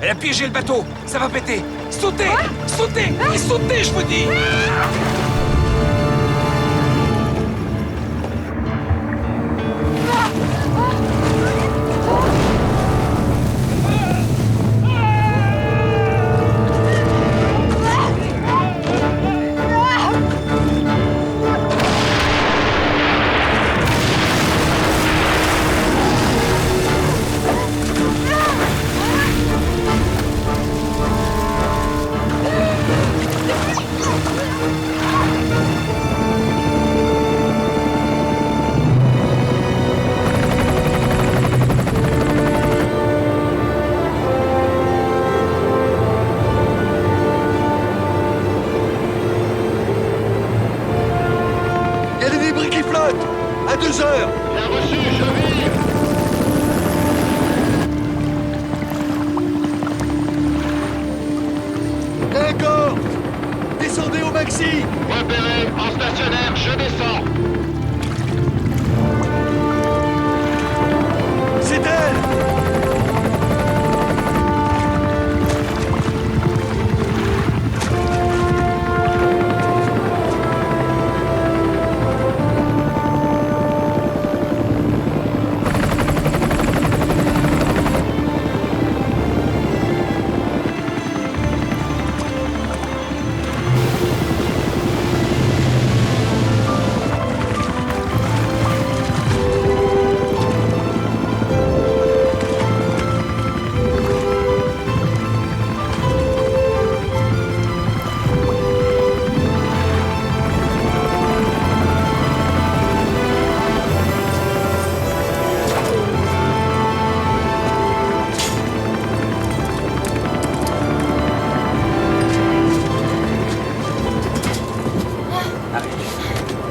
Elle a piégé le bateau. Ça va péter. Sautez! Sautez! Et sautez, je vous dis! Il y a des débris qui flottent! À 2 heures! Bien reçu, j'arrive. D'accord! Descendez au maxi! Repéré, en stationnaire, je descends. C'est elle!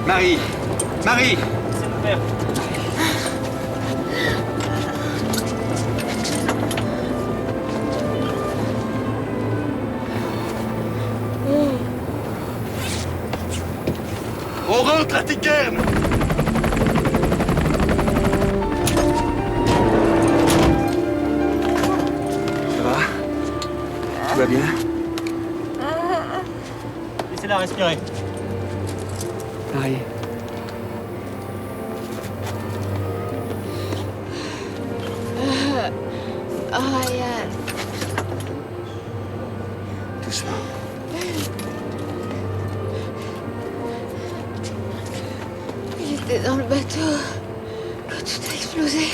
Marie! Marie! C'est mon père. On rentre à Tiquerne! Ça va? Tout va bien? Laissez-la respirer. Marie? Ryan. Doucement. Il était dans le bateau quand tout a explosé.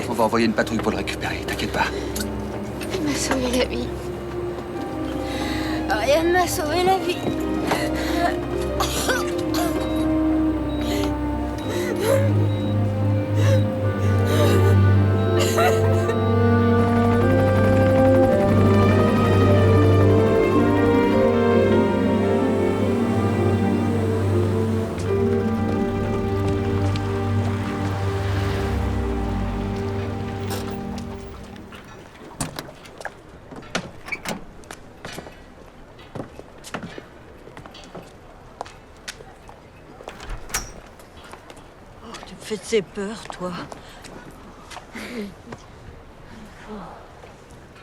On va envoyer une patrouille pour le récupérer, t'inquiète pas. Il m'a sauvé la vie. Ryan m'a sauvé la vie. Fais-tu peur, toi?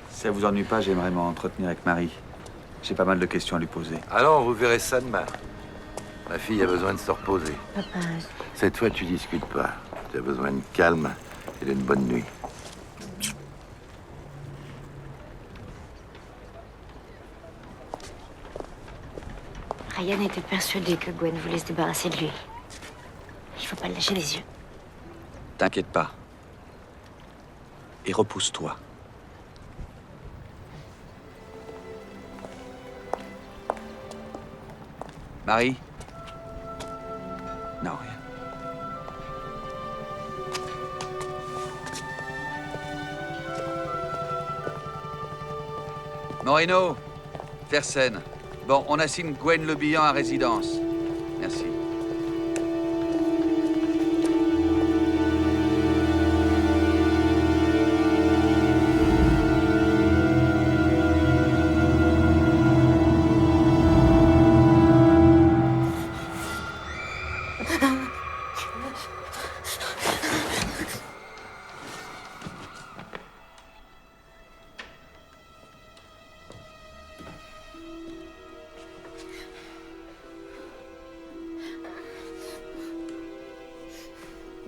Si ça vous ennuie pas, j'aimerais m'entretenir avec Marie. J'ai pas mal de questions à lui poser. Alors, vous verrez ça demain. Ma fille a besoin de se reposer. Papa, Cette fois, tu discutes pas. Tu as besoin de calme et d'une bonne nuit. Ryan était persuadé que Gwen voulait se débarrasser de lui. Il faut pas le lâcher des yeux. T'inquiète pas. Et repousse-toi. Marie? Non, rien. Moreno, Fersen. Bon, on assigne Gwen Le Bihan à résidence. Merci.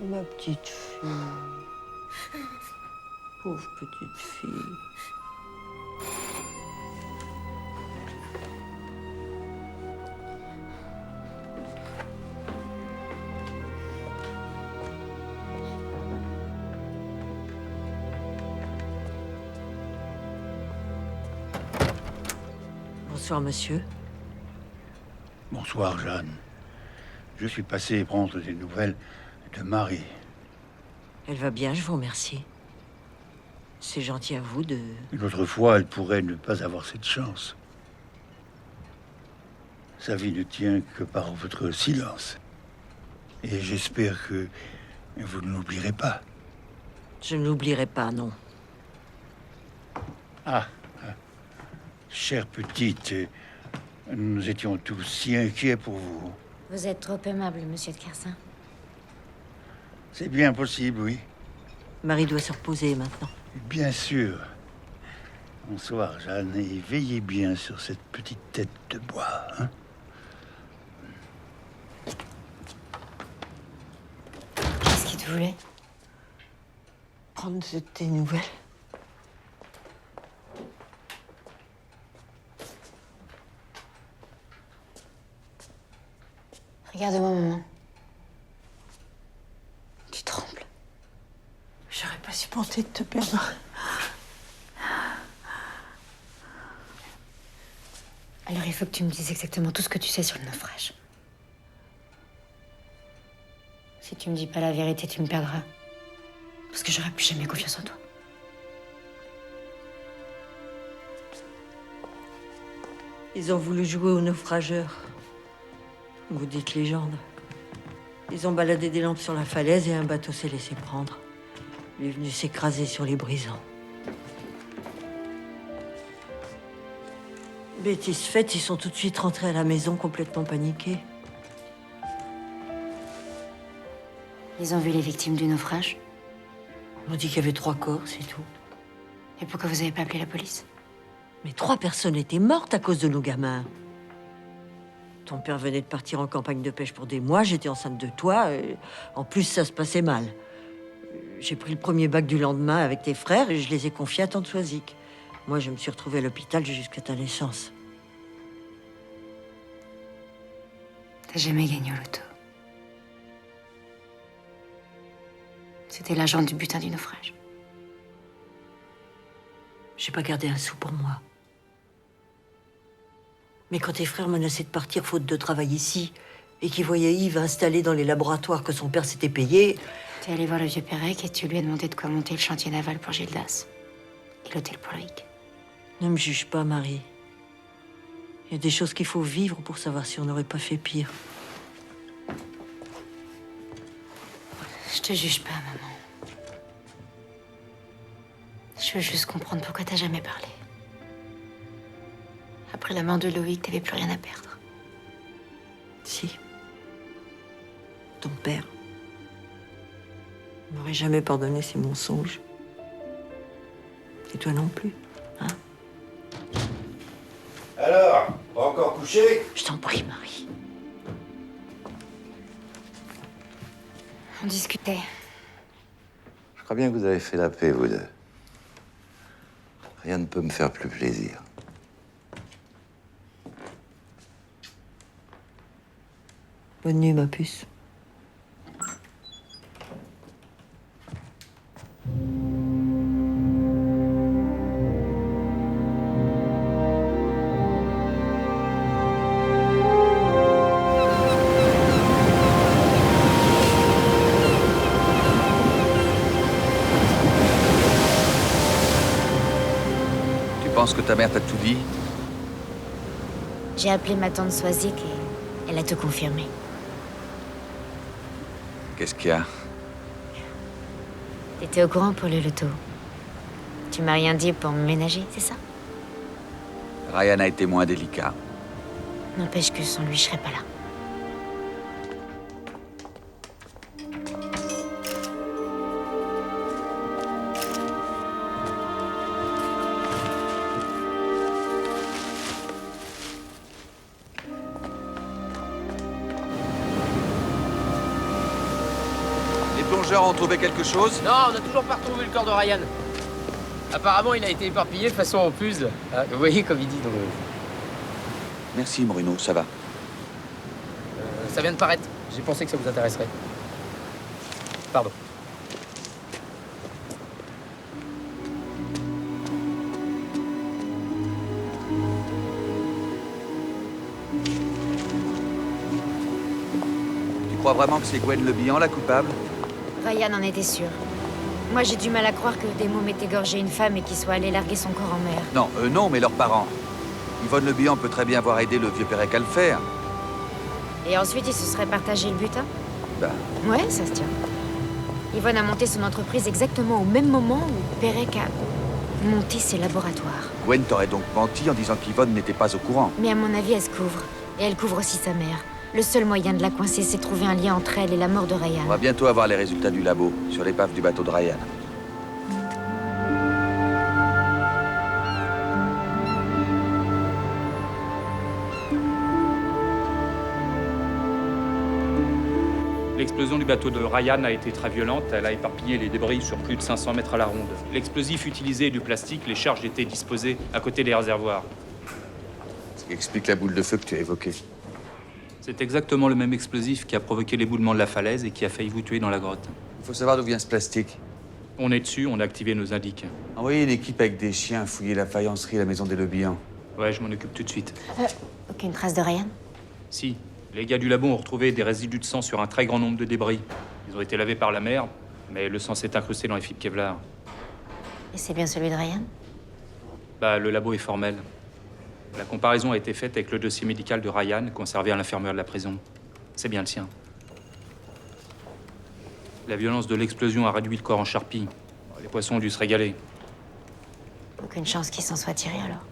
Ma petite fille. Pauvre petite fille. Bonsoir, monsieur. Bonsoir, Jeanne. Je suis passé prendre des nouvelles de Marie. Elle va bien, je vous remercie. C'est gentil à vous de... Une autre fois, elle pourrait ne pas avoir cette chance. Sa vie ne tient que par votre silence. Et j'espère que vous ne l'oublierez pas. Je ne l'oublierai pas, non. Chère petite, nous étions tous si inquiets pour vous. Vous êtes trop aimable, monsieur de Kersin. C'est bien possible, oui. Marie doit se reposer maintenant. Bien sûr. Bonsoir, Jeanne, et veillez bien sur cette petite tête de bois, hein. Qu'est-ce qu'il te voulait? Prendre de tes nouvelles. Regarde-moi, maman. Tu trembles. J'aurais pas supporté de te perdre. Alors il faut que tu me dises exactement tout ce que tu sais sur le naufrage. Si tu me dis pas la vérité, tu me perdras. Parce que j'aurai plus jamais confiance en toi. Ils ont voulu jouer aux naufrageurs. Vous dites légende. Ils ont baladé des lampes sur la falaise et un bateau s'est laissé prendre. Il est venu s'écraser sur les brisants. Bêtise faite, ils sont tout de suite rentrés à la maison complètement paniqués. Ils ont vu les victimes du naufrage. On dit qu'il y avait 3 corps, c'est tout. Et pourquoi vous avez pas appelé la police? Mais 3 personnes étaient mortes à cause de nos gamins. Ton père venait de partir en campagne de pêche pour des mois, j'étais enceinte de toi, et en plus ça se passait mal. J'ai pris le premier bac du lendemain avec tes frères et je les ai confiés à tante Soisic. Moi, je me suis retrouvée à l'hôpital jusqu'à ta naissance. T'as jamais gagné au loto. C'était l'agent du butin du naufrage. J'ai pas gardé un sou pour moi. Mais quand tes frères menaçaient de partir faute de travail ici, et qu'ils voyaient Yves installé dans les laboratoires que son père s'était payé... T'es allé voir le vieux Pérec et tu lui as demandé de quoi monter le chantier naval pour Gildas. Et l'hôtel pour Loïc. Ne me juge pas, Marie. Il y a des choses qu'il faut vivre pour savoir si on n'aurait pas fait pire. Je te juge pas, maman. Je veux juste comprendre pourquoi t'as jamais parlé. Après la mort de Loïc, t'avais plus rien à perdre. Si. Ton père m'aurait jamais pardonné ses mensonges. Et toi non plus, hein? Alors, pas encore couché? Je t'en prie, Marie. On discutait. Je crois bien que vous avez fait la paix, vous deux. Rien ne peut me faire plus plaisir. Bonne nuit, ma puce. Tu penses que ta mère t'a tout dit? J'ai appelé ma tante Soisic et elle a tout confirmé. Qu'est-ce qu'il y a? T'étais au courant pour le loto. Tu m'as rien dit pour me ménager, c'est ça? Ryan a été moins délicat. N'empêche que sans lui, je serais pas là. plongeurs ont trouvé quelque chose? Non, on n'a toujours pas retrouvé le corps de Ryan. Apparemment, il a été éparpillé de façon opuse. Vous voyez, comme il dit dans le... Merci, Bruno, ça va. Ça vient de paraître. J'ai pensé que ça vous intéresserait. Pardon. Tu crois vraiment que c'est Gwen Le Bihan, la coupable? Ryan en était sûr. Moi, j'ai du mal à croire que des mômes aient égorgé une femme et qu'ils soient allés larguer son corps en mer. Non, eux non, mais leurs parents. Yvonne Le Bihan peut très bien avoir aidé le vieux Pérec à le faire. Et ensuite, ils se seraient partagé le butin? Ben, Ouais, ça se tient. Yvonne a monté son entreprise exactement au même moment où Pérec a monté ses laboratoires. Gwen t'aurait donc menti en disant qu'Yvonne n'était pas au courant. Mais à mon avis, elle se couvre. Et elle couvre aussi sa mère. Le seul moyen de la coincer, c'est de trouver un lien entre elle et la mort de Ryan. On va bientôt avoir les résultats du labo sur l'épave du bateau de Ryan. L'explosion du bateau de Ryan a été très violente. Elle a éparpillé les débris sur plus de 500 mètres à la ronde. L'explosif utilisé est du plastique. Les charges étaient disposées à côté des réservoirs. Ce qui explique la boule de feu que tu as évoquée. C'est exactement le même explosif qui a provoqué l'éboulement de la falaise et qui a failli vous tuer dans la grotte. Il faut savoir d'où vient ce plastique. On est dessus, on a activé nos indices. Envoyez une équipe avec des chiens fouiller la faïencerie à la maison des Le Bihan. Ouais, je m'en occupe tout de suite. Aucune trace de Ryan? Si, les gars du labo ont retrouvé des résidus de sang sur un très grand nombre de débris. Ils ont été lavés par la mer, mais le sang s'est incrusté dans les fibres Kevlar. Et c'est bien celui de Ryan? Bah, le labo est formel. La comparaison a été faite avec le dossier médical de Ryan, conservé à l'infirmerie de la prison. C'est bien le sien. La violence de l'explosion a réduit le corps en charpie. Les poissons ont dû se régaler. Aucune chance qu'il s'en soit tiré, alors.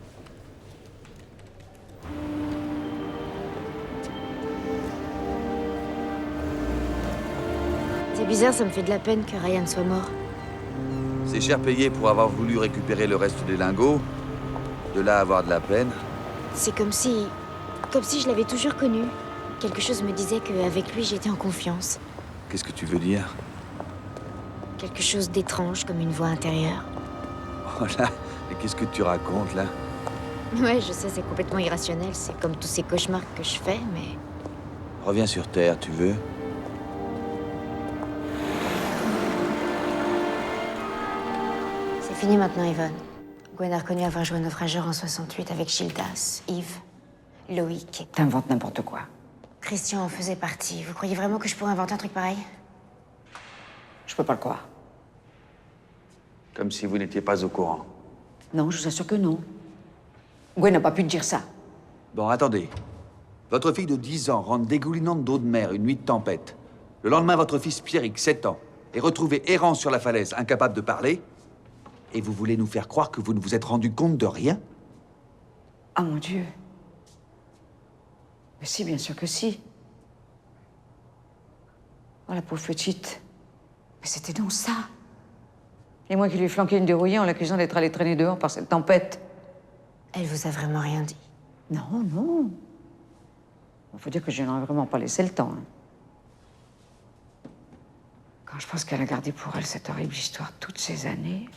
C'est bizarre, ça me fait de la peine que Ryan soit mort. C'est cher payé pour avoir voulu récupérer le reste des lingots. De là à avoir de la peine. C'est comme si je l'avais toujours connu. Quelque chose me disait qu'avec lui, j'étais en confiance. Qu'est-ce que tu veux dire? Quelque chose d'étrange, comme une voix intérieure. Oh là, mais qu'est-ce que tu racontes là? Ouais, je sais, c'est complètement irrationnel. C'est comme tous ces cauchemars que je fais, mais... Reviens sur Terre, tu veux? C'est fini maintenant, Yvonne. Gwen a reconnu avoir joué un naufrageur en 68 avec Gildas, Yves, Loïc et... T'inventes n'importe quoi. Christian en faisait partie. Vous croyez vraiment que je pourrais inventer un truc pareil? Je peux pas le croire. Comme si vous n'étiez pas au courant. Non, je vous assure que non. Gwen n'a pas pu te dire ça. Bon, attendez. Votre fille de 10 ans rentre dégoulinante d'eau de mer une nuit de tempête. Le lendemain, votre fils Pierrick, 7 ans, est retrouvé errant sur la falaise, incapable de parler. Et vous voulez nous faire croire que vous ne vous êtes rendu compte de rien? Ah, mon Dieu. Mais si, bien sûr que si. Oh, la pauvre petite. Mais c'était donc ça. Et moi qui lui ai flanqué une dérouillée en l'accusant d'être allé traîner dehors par cette tempête. Elle vous a vraiment rien dit? Non, non. Il faut dire que je n'aurais vraiment pas laissé le temps. Hein. Quand je pense qu'elle a gardé pour elle cette horrible histoire toutes ces années...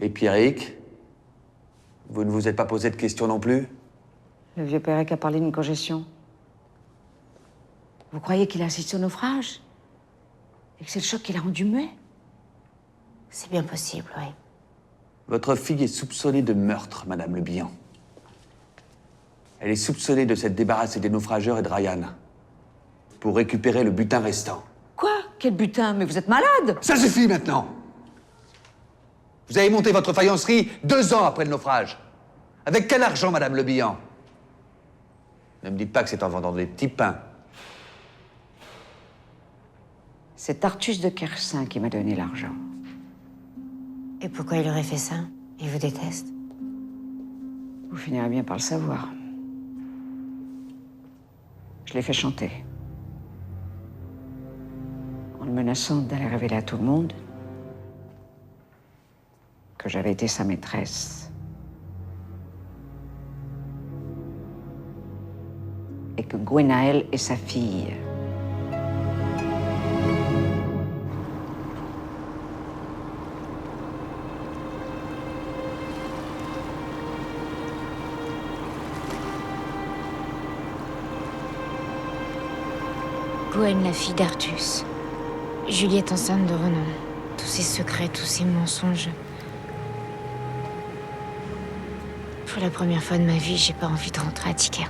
Et Pierrick? Vous ne vous êtes pas posé de questions non plus? Le vieux Pérec a parlé d'une congestion. Vous croyez qu'il a assisté au naufrage? Et que c'est le choc qui l'a rendu muet? C'est bien possible, oui. Votre fille est soupçonnée de meurtre, Madame Le Bihan. Elle est soupçonnée de s'être débarrassée des naufrageurs et de Ryan. Pour récupérer le butin restant. Quoi? Quel butin? Mais vous êtes malade! Ça suffit maintenant! Vous avez monté votre faïencerie 2 ans après le naufrage. Avec quel argent, Madame Le Bihan? Ne me dites pas que c'est en vendant des petits pains. C'est Artus de Kersin qui m'a donné l'argent. Et pourquoi il aurait fait ça? Il vous déteste? Vous finirez bien par le savoir. Je l'ai fait chanter. En le menaçant d'aller révéler à tout le monde que j'avais été sa maîtresse. Et que Gwenaël est sa fille. Gwen, la fille d'Artus. Juliette enceinte de Ronan. Tous ces secrets, tous ces mensonges. Pour la première fois de ma vie, j'ai pas envie de rentrer à Tika.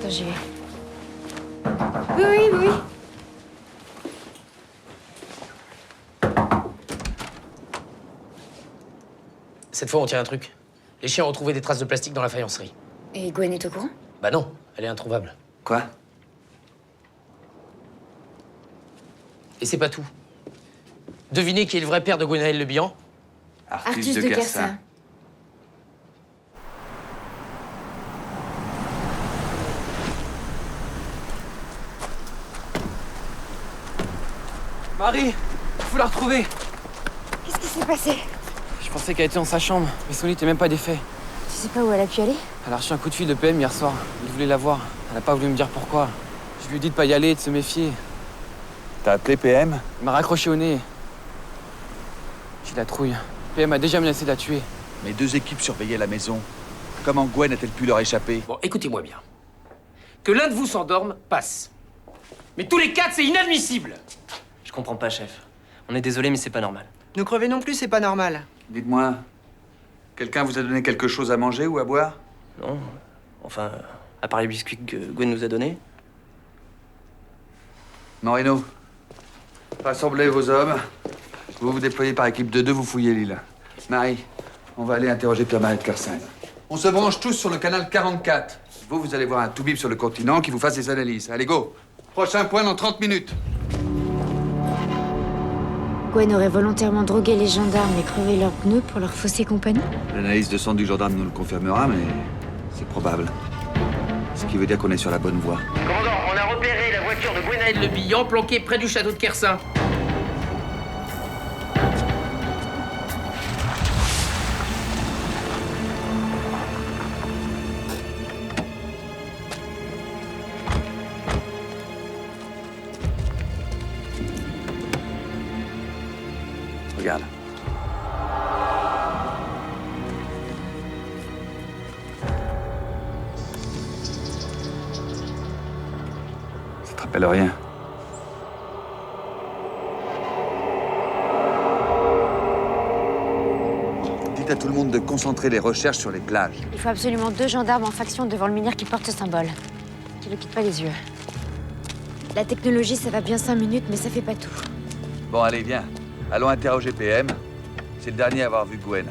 J'y vais. Oui. Cette fois, on tient un truc. Les chiens ont retrouvé des traces de plastique dans la faïencerie. Et Gwen est au courant? Bah non, elle est introuvable. Quoi? Et c'est pas tout. Devinez qui est le vrai père de Gwenaël Le Bihan? Artus de Kersin. Marie, faut la retrouver. Qu'est-ce qui s'est passé? Je pensais qu'elle était dans sa chambre, mais son lit était même pas défait. Tu sais pas où elle a pu aller? Elle a reçu un coup de fil de PM hier soir. Il voulait la voir. Elle a pas voulu me dire pourquoi. Je lui ai dit de pas y aller, de se méfier. T'as appelé PM? Il m'a raccroché au nez. J'ai la trouille. PM a déjà menacé de la tuer. Mes 2 équipes surveillaient la maison. Comment Gwen a-t-elle pu leur échapper? Bon, écoutez-moi bien. Que l'un de vous s'endorme, passe. Mais tous les 4, c'est inadmissible. Je comprends pas, chef. On est désolé, mais c'est pas normal. Nous crever non plus, c'est pas normal. Dites-moi, quelqu'un vous a donné quelque chose à manger ou à boire? Non. Enfin, à part les biscuits que Gwen nous a donnés. Moreno, rassemblez vos hommes. Vous vous déployez par équipe de 2, vous fouillez l'île. Marie, on va aller interroger Pierre-Marie de Kersin. On se branche tous sur le canal 44. Vous allez voir un toubib sur le continent qui vous fasse des analyses. Allez, go! Prochain point dans 30 minutes. Gwen aurait volontairement drogué les gendarmes et crevé leurs pneus pour leur fausser compagnie? L'analyse de sang du gendarme nous le confirmera, mais c'est probable. Ce qui veut dire qu'on est sur la bonne voie. Commandant, on a repéré la voiture de Gwenaël Le Bihan planquée près du château de Kersin. Regarde. Ça te rappelle rien? Dites à tout le monde de concentrer les recherches sur les plages. Il faut absolument 2 gendarmes en faction devant le menhir qui porte ce symbole. Tu le quittes pas les yeux. La technologie, ça va bien 5 minutes, mais ça fait pas tout. Bon, allez, viens. Allons interroger PM. C'est le dernier à avoir vu Gwen.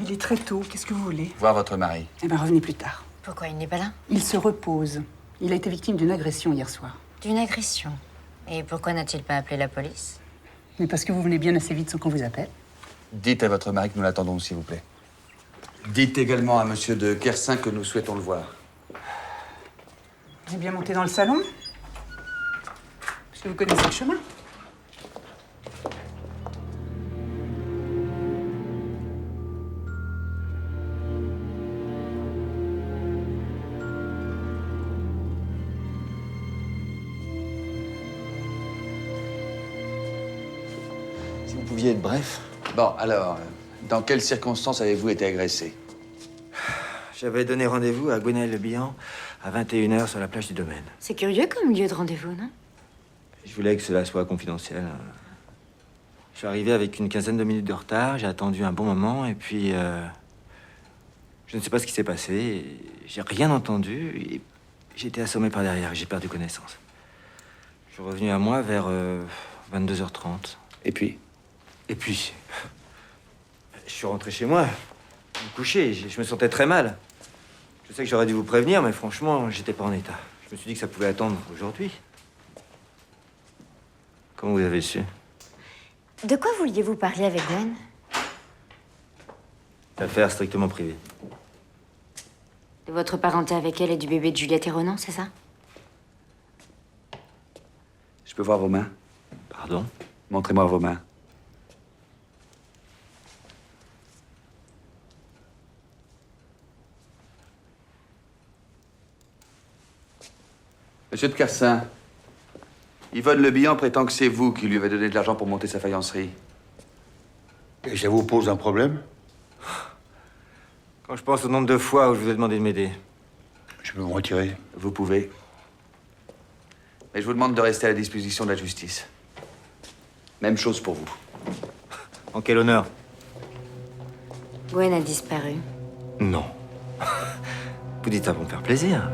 Il est très tôt, qu'est-ce que vous voulez? Voir votre mari. Eh ben, revenez plus tard. Pourquoi il n'est pas là? Il se repose. Il a été victime d'une agression hier soir. D'une agression? Et pourquoi n'a-t-il pas appelé la police? Mais parce que vous venez bien assez vite sans qu'on vous appelle. Dites à votre mari que nous l'attendons, s'il vous plaît. Dites également à monsieur de Kersin que nous souhaitons le voir. Vous êtes bien monté dans le salon? Parce que vous connaissez le chemin. Si vous pouviez être bref. Bon, alors, dans quelles circonstances avez-vous été agressé? J'avais donné rendez-vous à Gwenaëlle-le-Bihan à 21h sur la plage du domaine. C'est curieux comme lieu de rendez-vous, non? Je voulais que cela soit confidentiel. Je suis arrivé avec une quinzaine de minutes de retard, j'ai attendu un bon moment, et puis... je ne sais pas ce qui s'est passé, j'ai rien entendu, et j'ai été assommé par derrière, j'ai perdu connaissance. Je suis revenu à moi vers 22h30. Et puis? Et puis... je suis rentré chez moi, me coucher, je me sentais très mal. Je sais que j'aurais dû vous prévenir, mais franchement, j'étais pas en état. Je me suis dit que ça pouvait attendre aujourd'hui. Comment vous avez su? De quoi vouliez-vous parler avec Gwen? Affaire strictement privée. De votre parenté avec elle et du bébé de Juliette et Ronan, c'est ça? Je peux voir vos mains? Pardon? Montrez-moi vos mains. Monsieur de Cassin, Yvonne Le Bihan prétend que c'est vous qui lui avez donné de l'argent pour monter sa faïencerie. Et ça vous pose un problème? Quand je pense au nombre de fois où je vous ai demandé de m'aider. Je peux me retirer. Vous pouvez. Mais je vous demande de rester à la disposition de la justice. Même chose pour vous. En quel honneur? Gwen a disparu. Non. Vous dites ça pour me faire plaisir.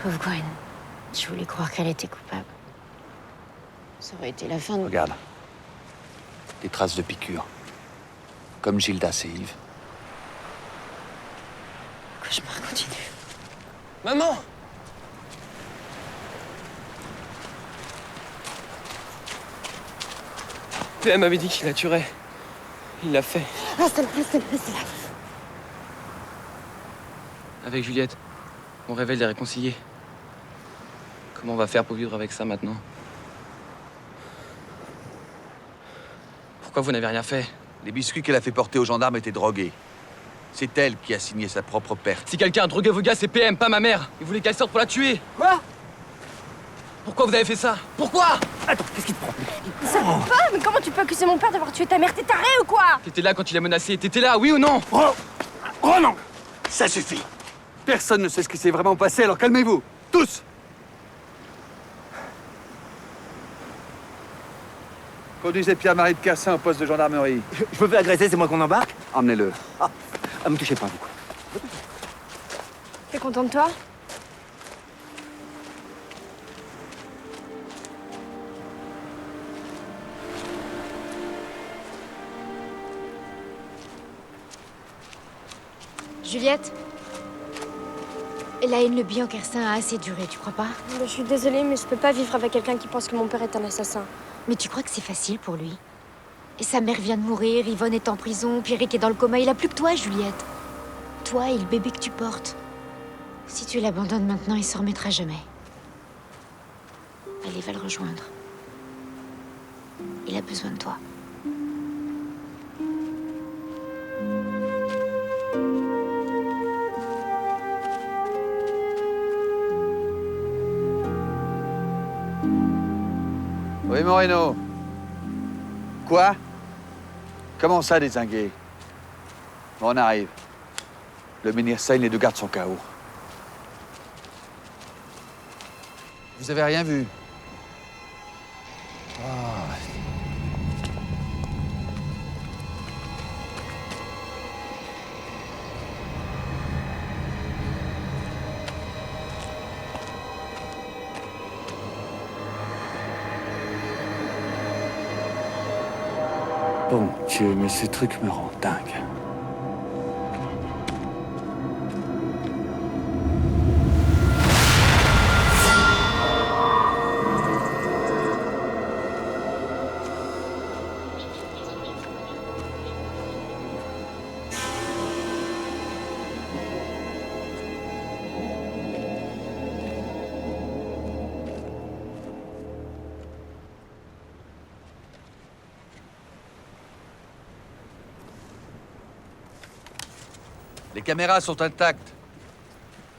Pauvre Gwen. Je voulais croire qu'elle était coupable. Ça aurait été la fin de... Regarde. Des traces de piqûres. Comme Gildas et Yves. Le cauchemar continue. Maman! PM m'avait dit qu'il la tuerait. Il l'a fait. Reste là, reste là, reste là. Avec Juliette, on rêvait de les réconcilier. Comment on va faire pour vivre avec ça maintenant? Pourquoi vous n'avez rien fait? Les biscuits qu'elle a fait porter aux gendarmes étaient drogués. C'est elle qui a signé sa propre perte. Si quelqu'un a drogué vos gars, c'est PM, pas ma mère. Il voulait qu'elle sorte pour la tuer. Quoi? Pourquoi vous avez fait ça? Pourquoi? Attends, qu'est-ce qui te prend? Ça va pas, mais comment tu peux accuser mon père d'avoir tué ta mère? T'es taré ou quoi? T'étais là quand il a menacé. T'étais là, oui ou non? Oh non! Ça suffit! Personne ne sait ce qui s'est vraiment passé, alors calmez-vous! Tous! Conduisez Pierre-Marie de Cassin au poste de gendarmerie. Je me fais agresser, c'est moi qu'on embarque? Emmenez-le. Ah, me touchez pas, vous. T'es content de toi? Juliette? La haine Le Bihan Kersin a assez duré, tu crois pas? Je suis désolée, mais je peux pas vivre avec quelqu'un qui pense que mon père est un assassin. Mais tu crois que c'est facile pour lui? Et sa mère vient de mourir, Yvonne est en prison, Pierrick est dans le coma, il a plus que toi, Juliette. Toi et le bébé que tu portes. Si tu l'abandonnes maintenant, il s'en remettra jamais. Ali va le rejoindre. Il a besoin de toi. Oui, Moreno. Quoi? Comment ça, dézingué? Bon, on arrive. Le menhir saigne, les deux gardes sont KO. Vous avez rien vu? Ah. Bon Dieu, mais ce truc me rend dingue. Les caméras sont intactes.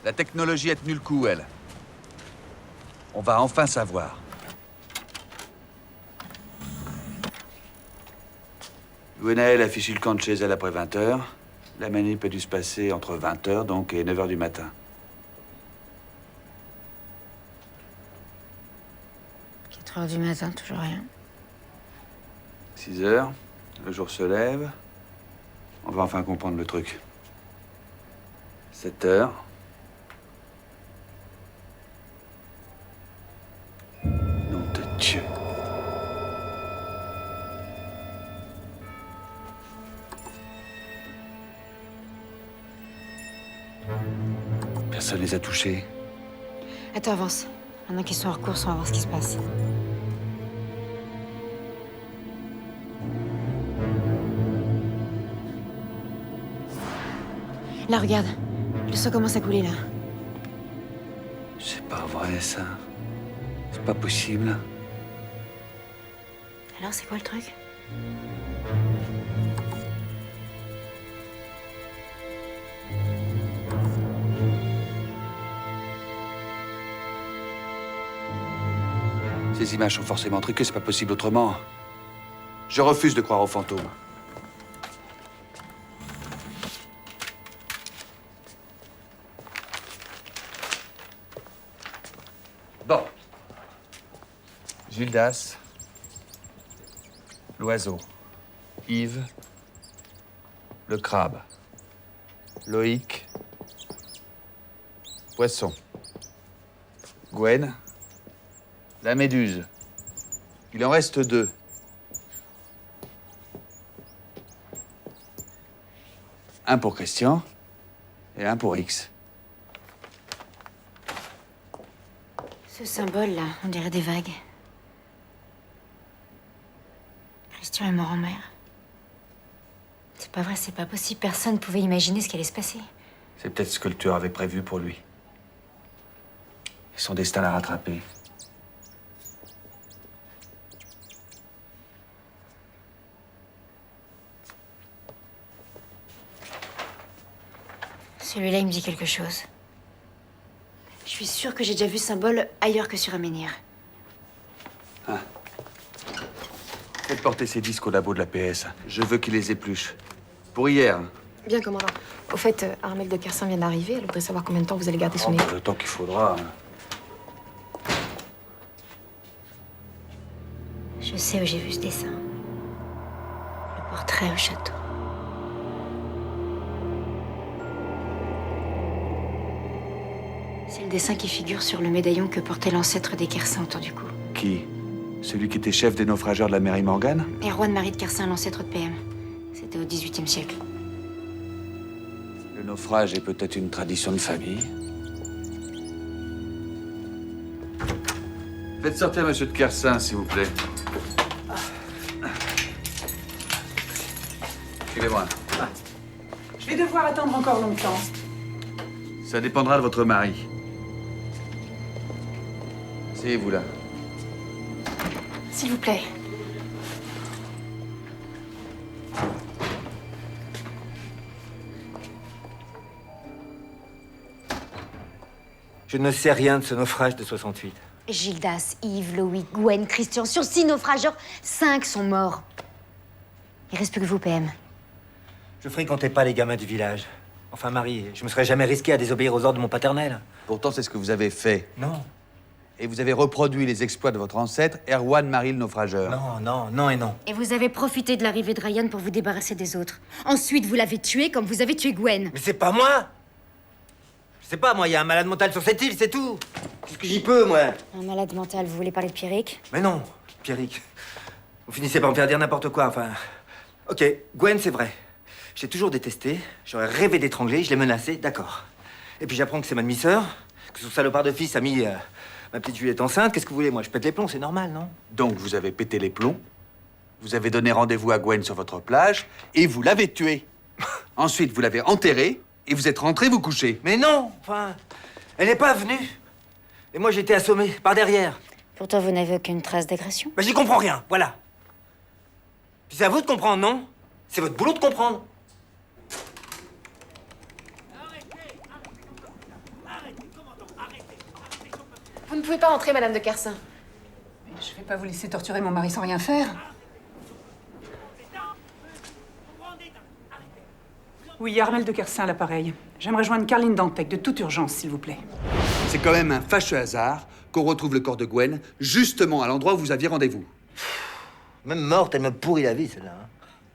La technologie a tenu le coup, elle. On va enfin savoir. Gwenaëlle a fichu le camp de chez elle après 20h. La manip a dû se passer entre 20h donc et 9h du matin. « 4h du matin, toujours rien. 6h, le jour se lève. On va enfin comprendre le truc. 7h. Nom de Dieu. Personne les a touchés. Attends, avance. Maintenant qu'ils sont hors course, on va voir ce qui se passe. Là, regarde. Le sang commence à couler, là. C'est pas vrai, ça. C'est pas possible. Alors, c'est quoi le truc? Ces images sont forcément truquées, c'est pas possible autrement. Je refuse de croire aux fantômes. Bon. Gildas. L'oiseau. Yves. Le crabe. Loïc. Poisson. Gwen. La méduse. Il en reste 2. Un pour Christian et un pour X. Ce symbole-là, on dirait des vagues. Christian est mort en mer. C'est pas vrai, c'est pas possible. Personne ne pouvait imaginer ce qui allait se passer. C'est peut-être ce que le tueur avait prévu pour lui. Et son destin l'a rattrapé. Celui-là, il me dit quelque chose. Je suis sûre que j'ai déjà vu ce symbole ailleurs que sur un menhir. Ah. Faites porter ces disques au labo de la PS. Je veux qu'il les épluche. Pour hier. Bien, commandant. Au fait, Armel de Kersin vient d'arriver. Elle voudrait savoir combien de temps vous allez garder son équipe. Le temps qu'il faudra. Je sais où j'ai vu ce dessin. Le portrait au château. C'est le dessin qui figure sur le médaillon que portait l'ancêtre des Kersin autour du cou. Qui? Celui qui était chef des naufrageurs de la Mary Morgan? Erwan Marie de Kersin, l'ancêtre de PM. C'était au XVIIIe siècle. Le naufrage est peut-être une tradition de famille. Faites sortir Monsieur de Kersin, s'il vous plaît. Suivez-moi. Je vais devoir attendre encore longtemps. Ça dépendra de votre mari. Asseyez-vous là. S'il vous plaît. Je ne sais rien de ce naufrage de 68. Gildas, Yves, Loïc, Gwen, Christian, sur 6 naufrageurs, 5 sont morts. Il reste plus que vous, PM. Je fréquentais pas les gamins du village. Enfin, Marie, je me serais jamais risqué à désobéir aux ordres de mon paternel. Pourtant, c'est ce que vous avez fait. Non. Et vous avez reproduit les exploits de votre ancêtre, Erwan Marie le naufrageur. Non et non. Et vous avez profité de l'arrivée de Ryan pour vous débarrasser des autres. Ensuite, vous l'avez tué comme vous avez tué Gwen. Mais c'est pas moi! Je sais pas, moi, il y a un malade mental sur cette île, c'est tout! Qu'est-ce que j'y peux, moi? Un malade mental, vous voulez parler de Pierrick? Mais non, Pierrick. Vous finissez par me faire dire n'importe quoi, enfin... Ok, Gwen, c'est vrai. J'ai toujours détesté, j'aurais rêvé d'étrangler, je l'ai menacé, d'accord. Et puis j'apprends que c'est ma demi-sœur, que son salopard de fils a mis... ma petite Juliette enceinte, qu'est-ce que vous voulez? Moi, je pète les plombs, c'est normal, non? Donc, vous avez pété les plombs, vous avez donné rendez-vous à Gwen sur votre plage, et vous l'avez tuée. Ensuite, vous l'avez enterrée, et vous êtes rentré vous coucher. Mais non, enfin... Elle n'est pas venue. Et moi, j'ai été assommé, par derrière. Pourtant, vous n'avez aucune trace d'agression. Bah, j'y comprends rien, voilà. Puis c'est à vous de comprendre, non? C'est votre boulot de comprendre. Vous ne pouvez pas entrer, Madame de Kersin. Mais je vais pas vous laisser torturer mon mari sans rien faire. Oui, Armel de Kersin à l'appareil. J'aimerais joindre Carline Dantec, de toute urgence, s'il vous plaît. C'est quand même un fâcheux hasard qu'on retrouve le corps de Gwen justement à l'endroit où vous aviez rendez-vous. Même morte, elle me pourrit la vie, celle-là. Hein.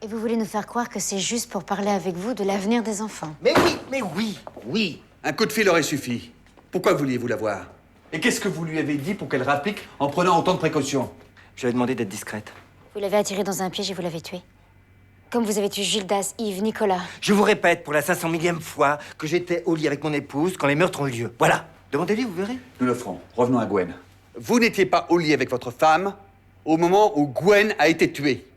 Et vous voulez nous faire croire que c'est juste pour parler avec vous de l'avenir des enfants. Mais oui. Un coup de fil aurait suffi. Pourquoi vouliez-vous la voir? Et qu'est-ce que vous lui avez dit pour qu'elle rapplique en prenant autant de précautions? Je lui ai demandé d'être discrète. Vous l'avez attiré dans un piège et vous l'avez tué. Comme vous avez tué Gildas, Yves, Nicolas. Je vous répète pour la 500 millième fois que j'étais au lit avec mon épouse quand les meurtres ont eu lieu. Voilà. Demandez-lui, vous verrez. Nous le ferons. Revenons à Gwen. Vous n'étiez pas au lit avec votre femme au moment où Gwen a été tuée.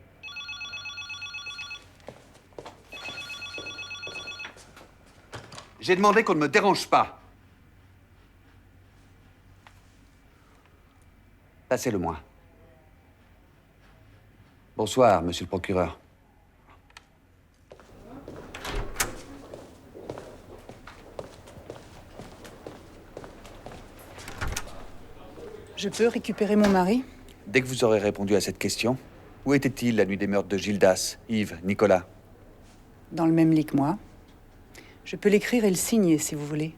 J'ai demandé qu'on ne me dérange pas. Passez-le-moi. Bonsoir, monsieur le procureur. Je peux récupérer mon mari? Dès que vous aurez répondu à cette question, où était-il la nuit des meurtres de Gildas, Yves, Nicolas? Dans le même lit que moi. Je peux l'écrire et le signer, si vous voulez.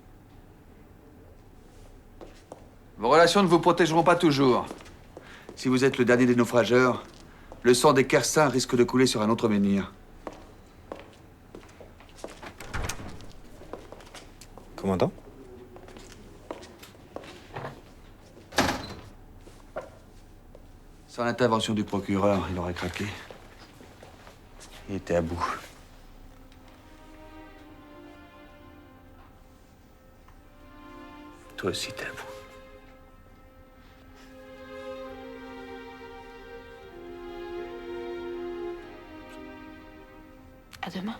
Vos relations ne vous protégeront pas toujours. Si vous êtes le dernier des naufrageurs, le sang des Kersins risque de couler sur un autre menhir. Commandant? Sans l'intervention du procureur, il aurait craqué. Il était à bout. Toi aussi, t'es à bout. À demain.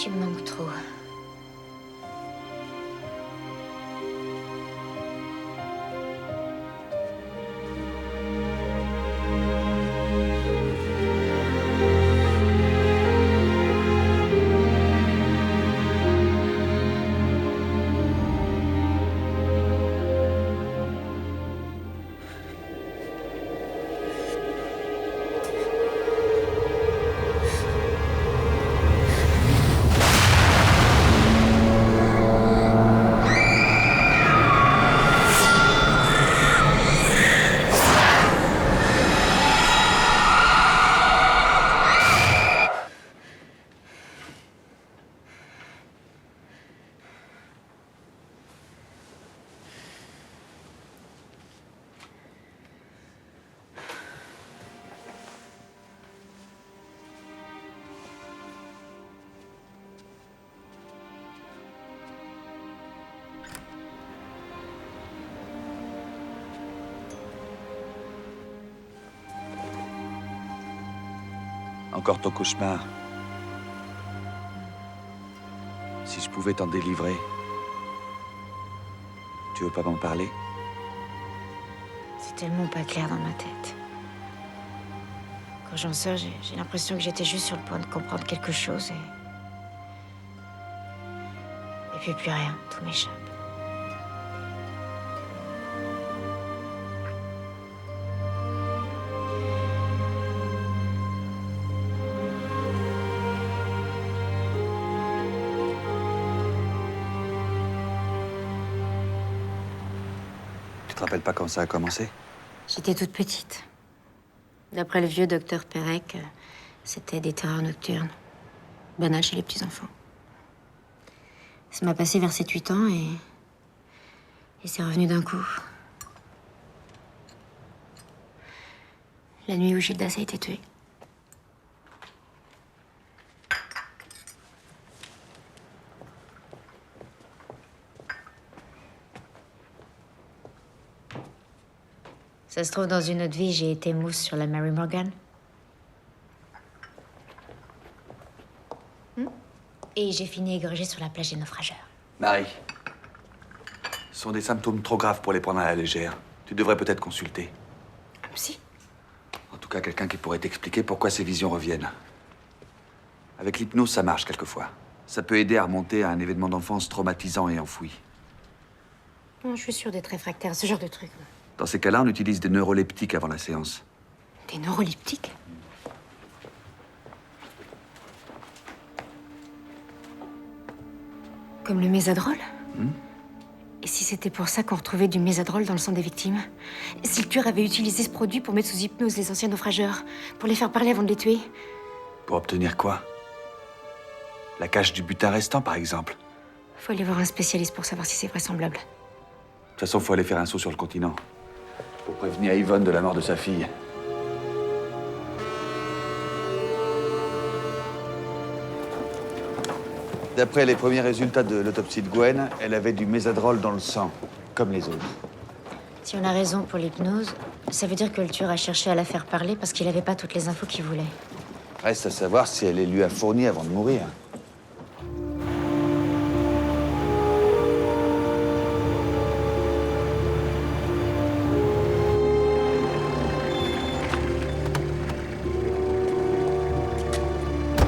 Tu me manques trop. Encore ton cauchemar. Si je pouvais t'en délivrer. Tu veux pas m'en parler? C'est tellement pas clair dans ma tête. Quand j'en sors, j'ai l'impression que j'étais juste sur le point de comprendre quelque chose et puis plus rien, tout m'échappe. Tu te rappelles pas quand ça a commencé? J'étais toute petite. D'après le vieux docteur Perec, c'était des terreurs nocturnes. Banal chez les petits-enfants. Ça m'a passé vers 7-8 ans et c'est revenu d'un coup. La nuit où Gildas a été tué. Ça se trouve, dans une autre vie, j'ai été mousse sur la Mary Morgan. Et j'ai fini égorgée sur la plage des naufrageurs. Marie, ce sont des symptômes trop graves pour les prendre à la légère. Tu devrais peut-être consulter. Un psy? En tout cas, quelqu'un qui pourrait t'expliquer pourquoi ces visions reviennent. Avec l'hypnose, ça marche quelquefois. Ça peut aider à remonter à un événement d'enfance traumatisant et enfoui. Non, je suis sûre d'être réfractaire à ce genre de truc. Dans ces cas-là, on utilise des neuroleptiques avant la séance. Des neuroleptiques? Comme le mésadrol? Et si c'était pour ça qu'on retrouvait du mésadrol dans le sang des victimes? Si le tueur avait utilisé ce produit pour mettre sous hypnose les anciens naufrageurs, pour les faire parler avant de les tuer? Pour obtenir quoi? La cache du butin restant, par exemple. Faut aller voir un spécialiste pour savoir si c'est vraisemblable. De toute façon, faut aller faire un saut sur le continent. Pour prévenir Yvonne de la mort de sa fille. D'après les premiers résultats de l'autopsie de Gwen, elle avait du mésadrol dans le sang, comme les autres. Si on a raison pour l'hypnose, ça veut dire que le tueur a cherché à la faire parler parce qu'il n'avait pas toutes les infos qu'il voulait. Reste à savoir si elle les lui a fournies avant de mourir.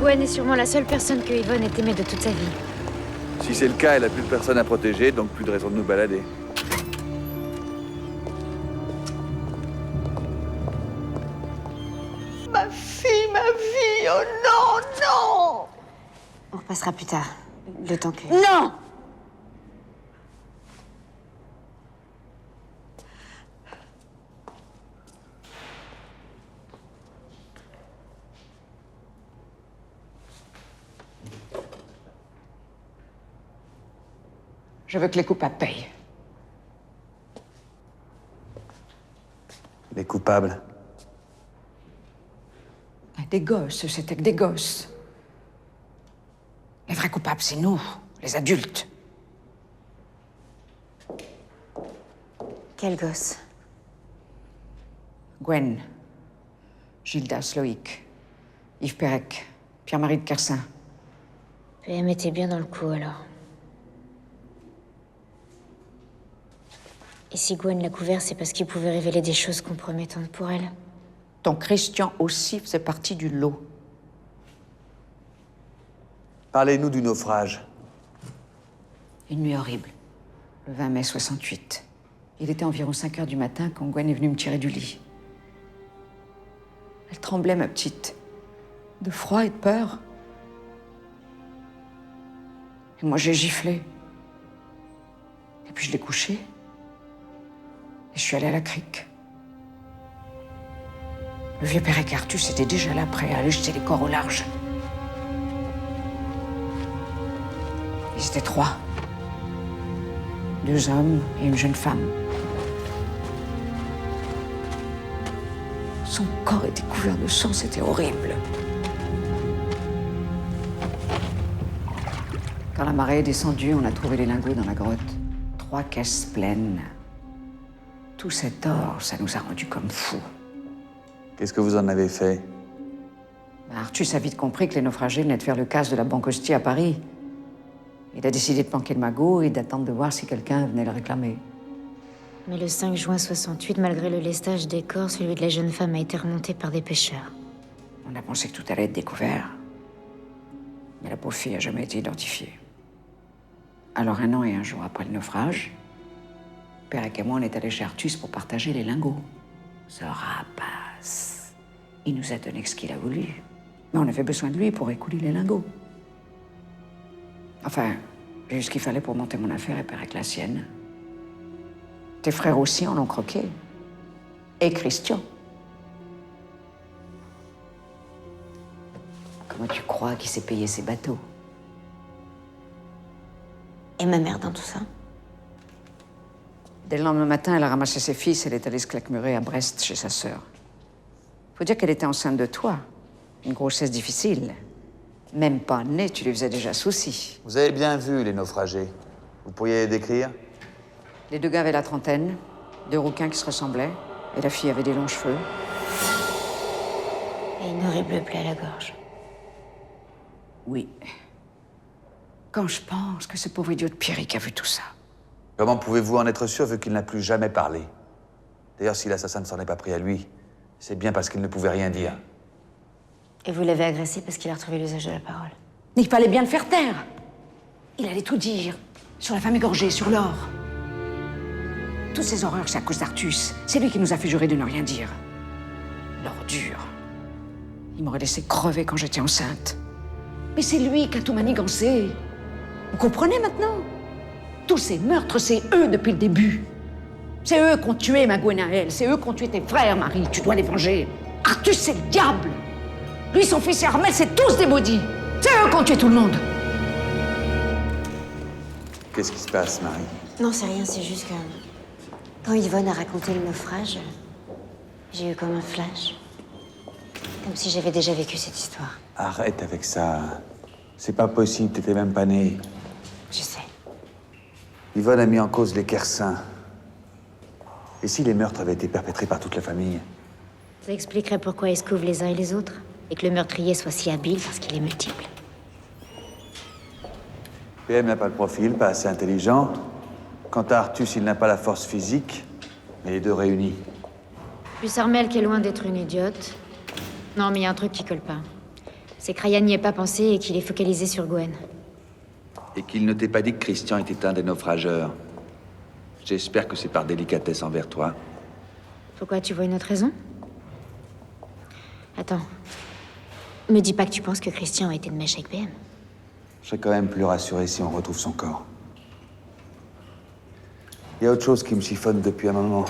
Gwen est sûrement la seule personne que Yvonne ait aimée de toute sa vie. Si c'est le cas, elle a plus de personne à protéger, donc plus de raison de nous balader. Ma vie, oh non, non! On repassera plus tard, le temps que... Non! Je veux que les coupables payent. Les coupables? Des gosses, c'était que des gosses. Les vrais coupables, c'est nous, les adultes. Quel gosse? Gwen, Gildas, Loïc, Yves Perec, Pierre-Marie de Kersin. PM était bien dans le coup, alors. Et si Gwen l'a couvert, c'est parce qu'il pouvait révéler des choses compromettantes pour elle. Ton Christian aussi faisait partie du lot. Parlez-nous du naufrage. Une nuit horrible, le 20 mai 68. Il était environ 5 heures du matin quand Gwen est venue me tirer du lit. Elle tremblait, ma petite, de froid et de peur. Et moi, j'ai giflé. Et puis je l'ai couchée. Et je suis allée à la crique. Le vieux père Artus était déjà là, prêt à aller jeter les corps au large. Ils étaient 3. 2 hommes et une jeune femme. Son corps était couvert de sang, c'était horrible. Quand la marée est descendue, on a trouvé les lingots dans la grotte. 3 caisses pleines. Tout cet or, ça nous a rendus comme fous. Qu'est-ce que vous en avez fait? Artus a vite compris que les naufragés venaient de faire le casse de la Banque Hostie à Paris. Il a décidé de planquer le magot et d'attendre de voir si quelqu'un venait le réclamer. Mais le 5 juin 68, malgré le lestage des corps, celui de la jeune femme a été remonté par des pêcheurs. On a pensé que tout allait être découvert. Mais la pauvre fille a jamais été identifiée. Alors 1 an et 1 jour après le naufrage, Pérec et moi, on est allés chez Artus pour partager les lingots. Ce rapace, il nous a donné ce qu'il a voulu. Mais on avait besoin de lui pour écouler les lingots. Enfin, j'ai eu ce qu'il fallait pour monter mon affaire et Pérec la sienne. Tes frères aussi en ont croqué. Et Christian. Comment tu crois qu'il s'est payé ses bateaux? Et ma mère dans tout ça? Dès le lendemain matin, elle a ramassé ses fils et elle est allée se claquemurer à Brest chez sa sœur. Faut dire qu'elle était enceinte de toi. Une grossesse difficile. Même pas née, tu lui faisais déjà souci. Vous avez bien vu les naufragés. Vous pourriez les décrire? Les 2 gars avaient la trentaine, 2 rouquins qui se ressemblaient, et la fille avait des longs cheveux. Et une horrible plaie à la gorge. Oui. Quand je pense que ce pauvre idiot de Pierrick a vu tout ça. Comment pouvez-vous en être sûr vu qu'il n'a plus jamais parlé? D'ailleurs, si l'assassin ne s'en est pas pris à lui, c'est bien parce qu'il ne pouvait rien dire. Et vous l'avez agressé parce qu'il a retrouvé l'usage de la parole. Il fallait bien le faire taire. Il allait tout dire. Sur la femme égorgée, sur l'or. Toutes ces horreurs, c'est à cause d'Artus. C'est lui qui nous a fait jurer de ne rien dire. L'ordure. Il m'aurait laissé crever quand j'étais enceinte. Mais c'est lui qui a tout manigancé. Vous comprenez maintenant? Tous ces meurtres, c'est eux depuis le début. C'est eux qui ont tué ma Gwenaëlle. C'est eux qui ont tué tes frères, Marie. Tu dois les venger. Artus, c'est le diable. Lui, son fils et Armel, c'est tous des maudits. C'est eux qui ont tué tout le monde. Qu'est-ce qui se passe, Marie? Non, c'est rien, c'est juste que... Quand Yvonne a raconté le naufrage, j'ai eu comme un flash. Comme si j'avais déjà vécu cette histoire. Arrête avec ça. C'est pas possible, t'étais même pas née. Je sais. Yvonne a mis en cause les Kersins. Et si les meurtres avaient été perpétrés par toute la famille? Ça expliquerait pourquoi ils se couvrent les uns et les autres. Et que le meurtrier soit si habile parce qu'il est multiple. PM n'a pas le profil, pas assez intelligent. Quant à Artus, il n'a pas la force physique. Mais les 2 réunis. Plus Armel qui est loin d'être une idiote. Non, mais il y a un truc qui colle pas. C'est que Ryan n'y ait pas pensé et qu'il est focalisé sur Gwen. Et qu'il ne t'ait pas dit que Christian était un des naufrageurs. J'espère que c'est par délicatesse envers toi. Pourquoi, tu vois une autre raison? Attends. Me dis pas que tu penses que Christian a été de mèche avec PM. Je serais quand même plus rassuré si on retrouve son corps. Il y a autre chose qui me chiffonne depuis un moment.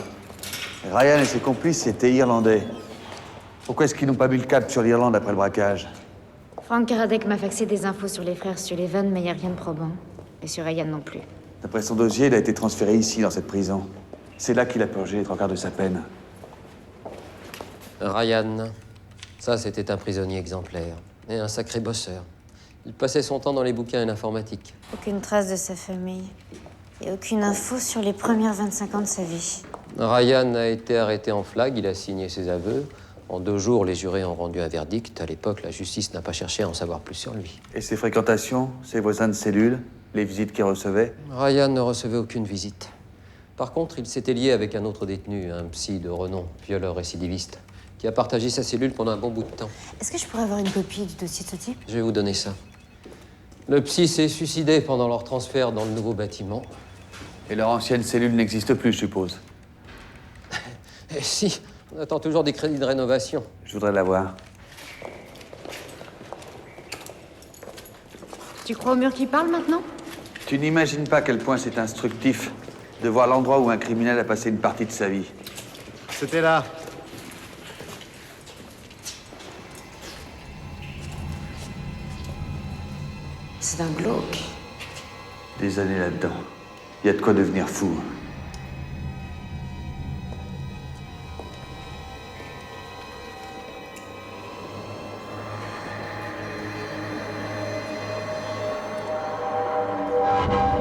Ryan et ses complices étaient irlandais. Pourquoi est-ce qu'ils n'ont pas mis le cap sur l'Irlande après le braquage? Frank Karadec m'a faxé des infos sur les frères Sullivan, mais il n'y a rien de probant. Et sur Ryan non plus. D'après son dossier, il a été transféré ici, dans cette prison. C'est là qu'il a purgé les 3/4 de sa peine. Ryan, ça c'était un prisonnier exemplaire. Et un sacré bosseur. Il passait son temps dans les bouquins et l'informatique. Aucune trace de sa famille. Et aucune info sur les premières 25 ans de sa vie. Ryan a été arrêté en flag, il a signé ses aveux. En 2 jours, les jurés ont rendu un verdict. À l'époque, la justice n'a pas cherché à en savoir plus sur lui. Et ses fréquentations, ses voisins de cellule, les visites qu'il recevait? Ryan ne recevait aucune visite. Par contre, il s'était lié avec un autre détenu, un psy de renom, violeur récidiviste, qui a partagé sa cellule pendant un bon bout de temps. Est-ce que je pourrais avoir une copie du dossier de ce type? Je vais vous donner ça. Le psy s'est suicidé pendant leur transfert dans le nouveau bâtiment. Et leur ancienne cellule n'existe plus, je suppose. Et si, on attend toujours des crédits de rénovation. Je voudrais la voir. Tu crois au mur qui parle maintenant? Tu n'imagines pas à quel point c'est instructif de voir l'endroit où un criminel a passé une partie de sa vie. C'était là. C'est un glauque. Des années là-dedans. Il y a de quoi devenir fou.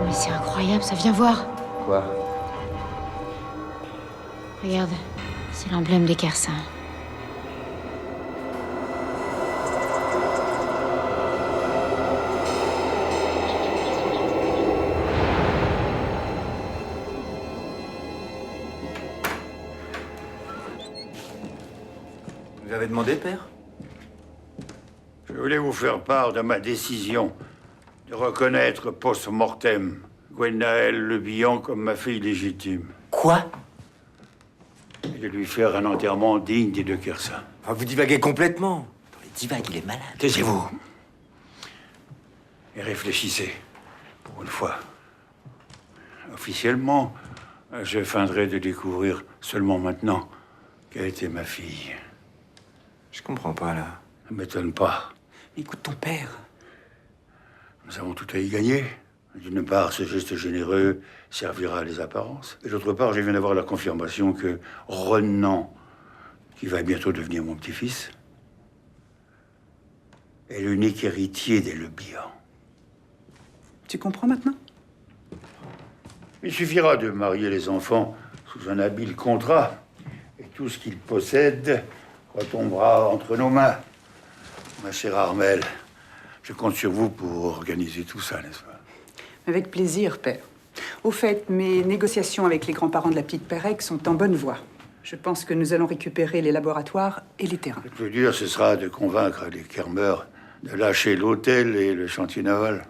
Mais c'est incroyable, ça vient voir. Quoi? Regarde, c'est l'emblème des Kersins. Vous avez demandé, père? Je voulais vous faire part de ma décision de reconnaître post-mortem Gwenaëlle Le Bihan comme ma fille légitime. Quoi? Et de lui faire un enterrement digne des deux Kersin. Ah, vous divaguez complètement. Il divague, il est malade. Taisez-vous. Et réfléchissez, pour une fois. Officiellement, je feindrai de découvrir seulement maintenant quelle était ma fille. Je comprends pas, là. Ça m'étonne pas. Écoute ton père. Nous avons tout à y gagner. D'une part, ce geste généreux servira à les apparences. Et d'autre part, je viens d'avoir la confirmation que Renan, qui va bientôt devenir mon petit-fils, est l'unique héritier des Le Bihan. Tu comprends maintenant? Il suffira de marier les enfants sous un habile contrat, et tout ce qu'ils possèdent retombera entre nos mains. Ma chère Armelle, je compte sur vous pour organiser tout ça, n'est-ce pas? Avec plaisir, père. Au fait, mes négociations avec les grands-parents de la petite Pérec sont en bonne voie. Je pense que nous allons récupérer les laboratoires et les terrains. Le plus dur, ce sera de convaincre les Kermer de lâcher l'hôtel et le chantier naval.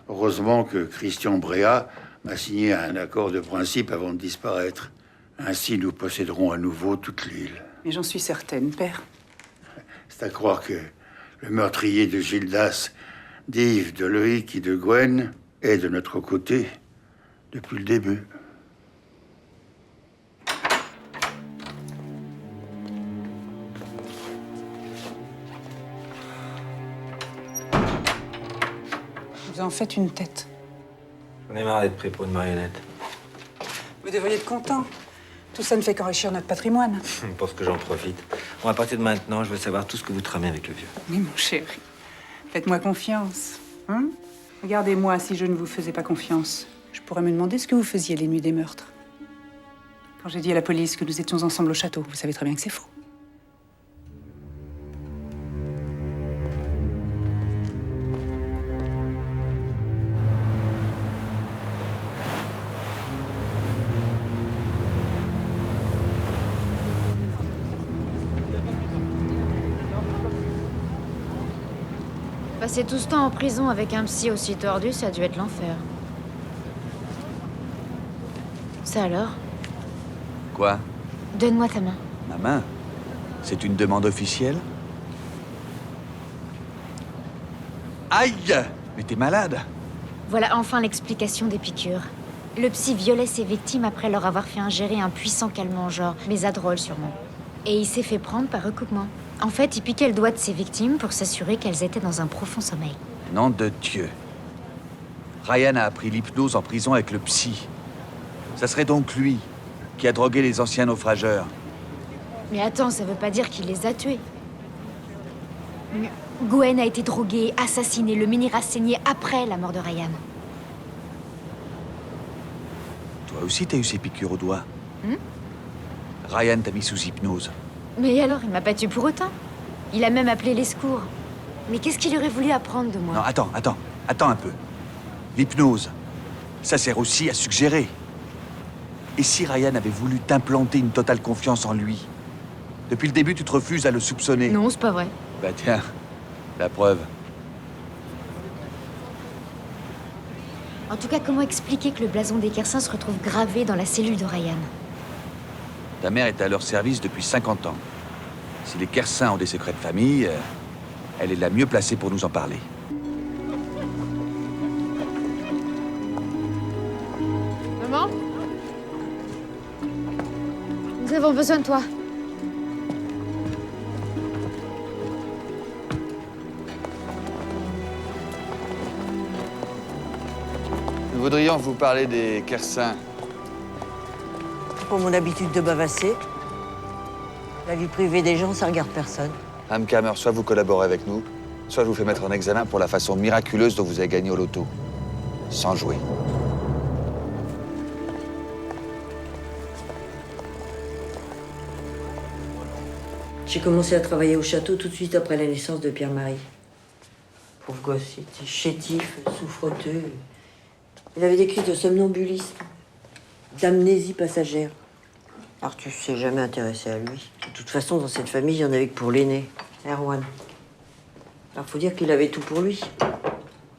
Heureusement que Christian Bréa m'a signé un accord de principe avant de disparaître. Ainsi, nous posséderons à nouveau toute l'île. Mais j'en suis certaine, père. C'est à croire que le meurtrier de Gildas, d'Yves, de Loïc et de Gwen est de notre côté depuis le début. Vous en faites une tête. J'en ai marre d'être pris pour une marionnette. Vous devriez être content. Tout ça ne fait qu'enrichir notre patrimoine. Pour que j'en profite. Bon, à partir de maintenant, je veux savoir tout ce que vous tramez avec le vieux. Mais mon chéri, faites-moi confiance. Hein? Regardez-moi, si je ne vous faisais pas confiance, je pourrais me demander ce que vous faisiez les nuits des meurtres. Quand j'ai dit à la police que nous étions ensemble au château, vous savez très bien que c'est faux. Passer tout ce temps en prison avec un psy aussi tordu, ça a dû être l'enfer. Ça alors? Quoi? Donne-moi ta main. Ma main? C'est une demande officielle? Aïe! Mais t'es malade! Voilà enfin l'explication des piqûres. Le psy violait ses victimes après leur avoir fait ingérer un puissant calmant, genre Mésadrol sûrement. Et il s'est fait prendre par recoupement. En fait, il piquait le doigt de ses victimes pour s'assurer qu'elles étaient dans un profond sommeil. Nom de Dieu. Ryan a appris l'hypnose en prison avec le psy. Ça serait donc lui qui a drogué les anciens naufrageurs. Mais attends, ça veut pas dire qu'il les a tués. Gwen a été droguée, assassinée, le menhir a saigné après la mort de Ryan. Toi aussi, t'as eu ces piqûres au doigt. Ryan t'a mis sous hypnose. Mais alors, il m'a pas tué pour autant. Il a même appelé les secours. Mais qu'est-ce qu'il aurait voulu apprendre de moi? Non, attends un peu. L'hypnose, ça sert aussi à suggérer. Et si Ryan avait voulu t'implanter une totale confiance en lui? Depuis le début, tu te refuses à le soupçonner. Non, c'est pas vrai. Bah tiens, la preuve. En tout cas, comment expliquer que le blason des Kersins se retrouve gravé dans la cellule de Ryan? Ta mère est à leur service depuis 50 ans. Si les Kersins ont des secrets de famille, elle est la mieux placée pour nous en parler. Maman? Nous avons besoin de toi. Nous voudrions vous parler des Kersins. Pour mon habitude de bavasser. La vie privée des gens, ça regarde personne. Hamkamer, soit vous collaborez avec nous, soit je vous fais mettre en examen pour la façon miraculeuse dont vous avez gagné au loto. Sans jouer. J'ai commencé à travailler au château tout de suite après la naissance de Pierre-Marie. Pauvre gosse, il était chétif, souffreteux. Il avait des crises de somnambulisme, d'amnésie passagère. Artus s'est jamais intéressé à lui. De toute façon, dans cette famille, il n'y en avait que pour l'aîné, Erwan. Alors, faut dire qu'il avait tout pour lui.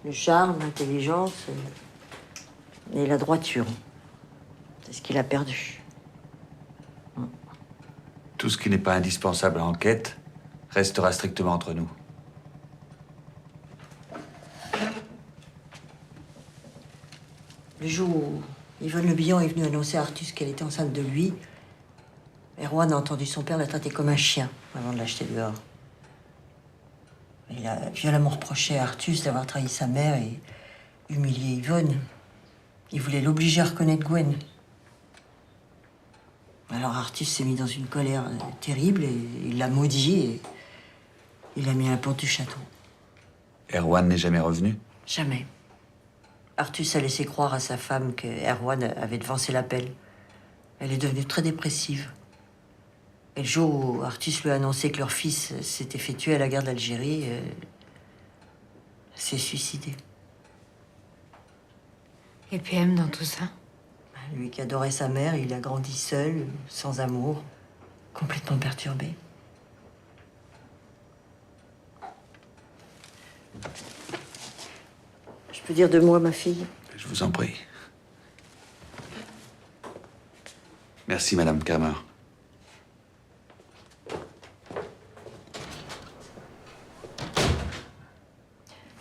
Le charme, l'intelligence et la droiture. C'est ce qu'il a perdu. Tout ce qui n'est pas indispensable à l'enquête restera strictement entre nous. Le jour où Yvonne Le Billon est venue annoncer à Artus qu'elle était enceinte de lui, Erwan a entendu son père la traiter comme un chien avant de l'acheter dehors. Il a violemment reproché à Artus d'avoir trahi sa mère et humilié Yvonne. Il voulait l'obliger à reconnaître Gwen. Alors Artus s'est mis dans une colère terrible et il l'a maudit et il l'a mis à la porte du château. Erwan n'est jamais revenu? Jamais. Artus a laissé croire à sa femme que Erwan avait devancé l'appel. Elle est devenue très dépressive. Et le jour où Artus lui a annoncé que leur fils s'était fait tuer à la guerre d'Algérie, elle s'est suicidée. Et PM dans tout ça? Lui qui adorait sa mère, il a grandi seul, sans amour, complètement perturbé. Je peux dire de moi, ma fille? Je vous en prie. Merci, Madame Kramer.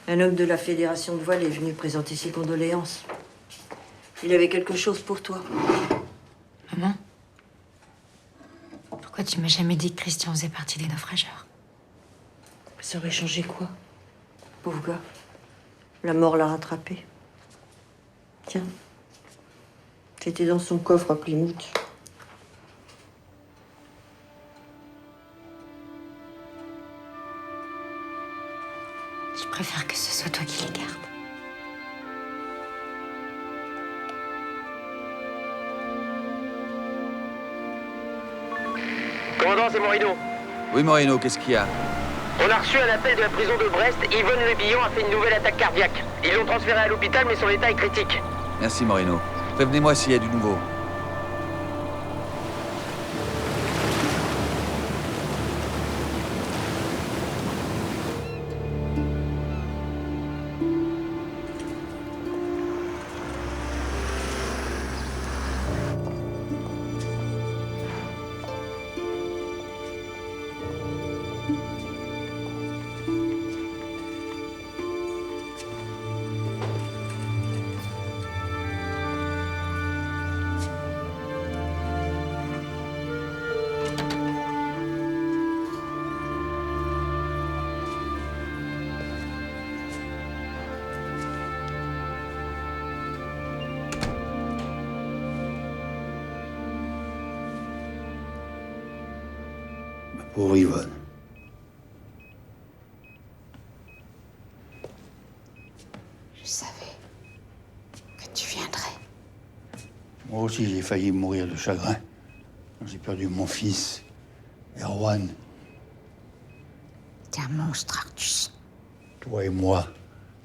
Un homme de la Fédération de voile est venu présenter ses condoléances. Il avait quelque chose pour toi. Maman? Pourquoi tu m'as jamais dit que Christian faisait partie des naufrageurs? Ça aurait changé quoi? Pauvre gars. La mort l'a rattrapé. Tiens. C'était dans son coffre à Plymouth. Je préfère que ce soit toi qui les gardes. Commandant, c'est Morino. Oui, Moreno, qu'est-ce qu'il y a? On a reçu un appel de la prison de Brest. Yvonne Le Billon a fait une nouvelle attaque cardiaque. Ils l'ont transféré à l'hôpital, mais son état est critique. Merci, Moreno. Prévenez-moi s'il y a du nouveau. Pauvre Yvonne. Je savais que tu viendrais. Moi aussi, j'ai failli mourir de chagrin quand j'ai perdu mon fils, Erwan. T'es un monstre, Artus. Toi et moi,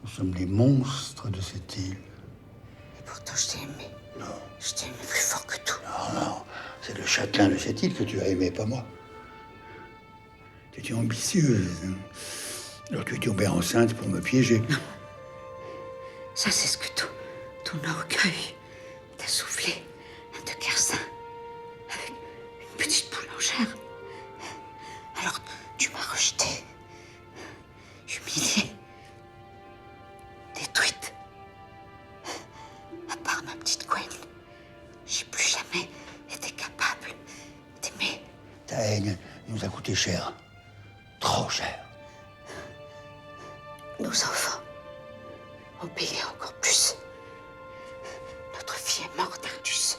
nous sommes des monstres de cette île. Et pourtant, je t'ai aimé. Non. Je t'ai aimé plus fort que tout. Non, c'est le châtelain de cette île que tu as aimé, pas moi. Tu étais ambitieuse. Hein. Alors tu es tombée enceinte pour me piéger. Non. Ça, c'est ce que ton orgueil t'a soufflé. Un de Kersin. Avec une petite boulangère. Alors, tu m'as rejetée. Humiliée. Détruite. À part ma petite Gwen, j'ai plus jamais été capable d'aimer. Ta haine nous a coûté cher. Trop cher. Nos enfants ont payé encore plus. Notre fille est morte, Artus.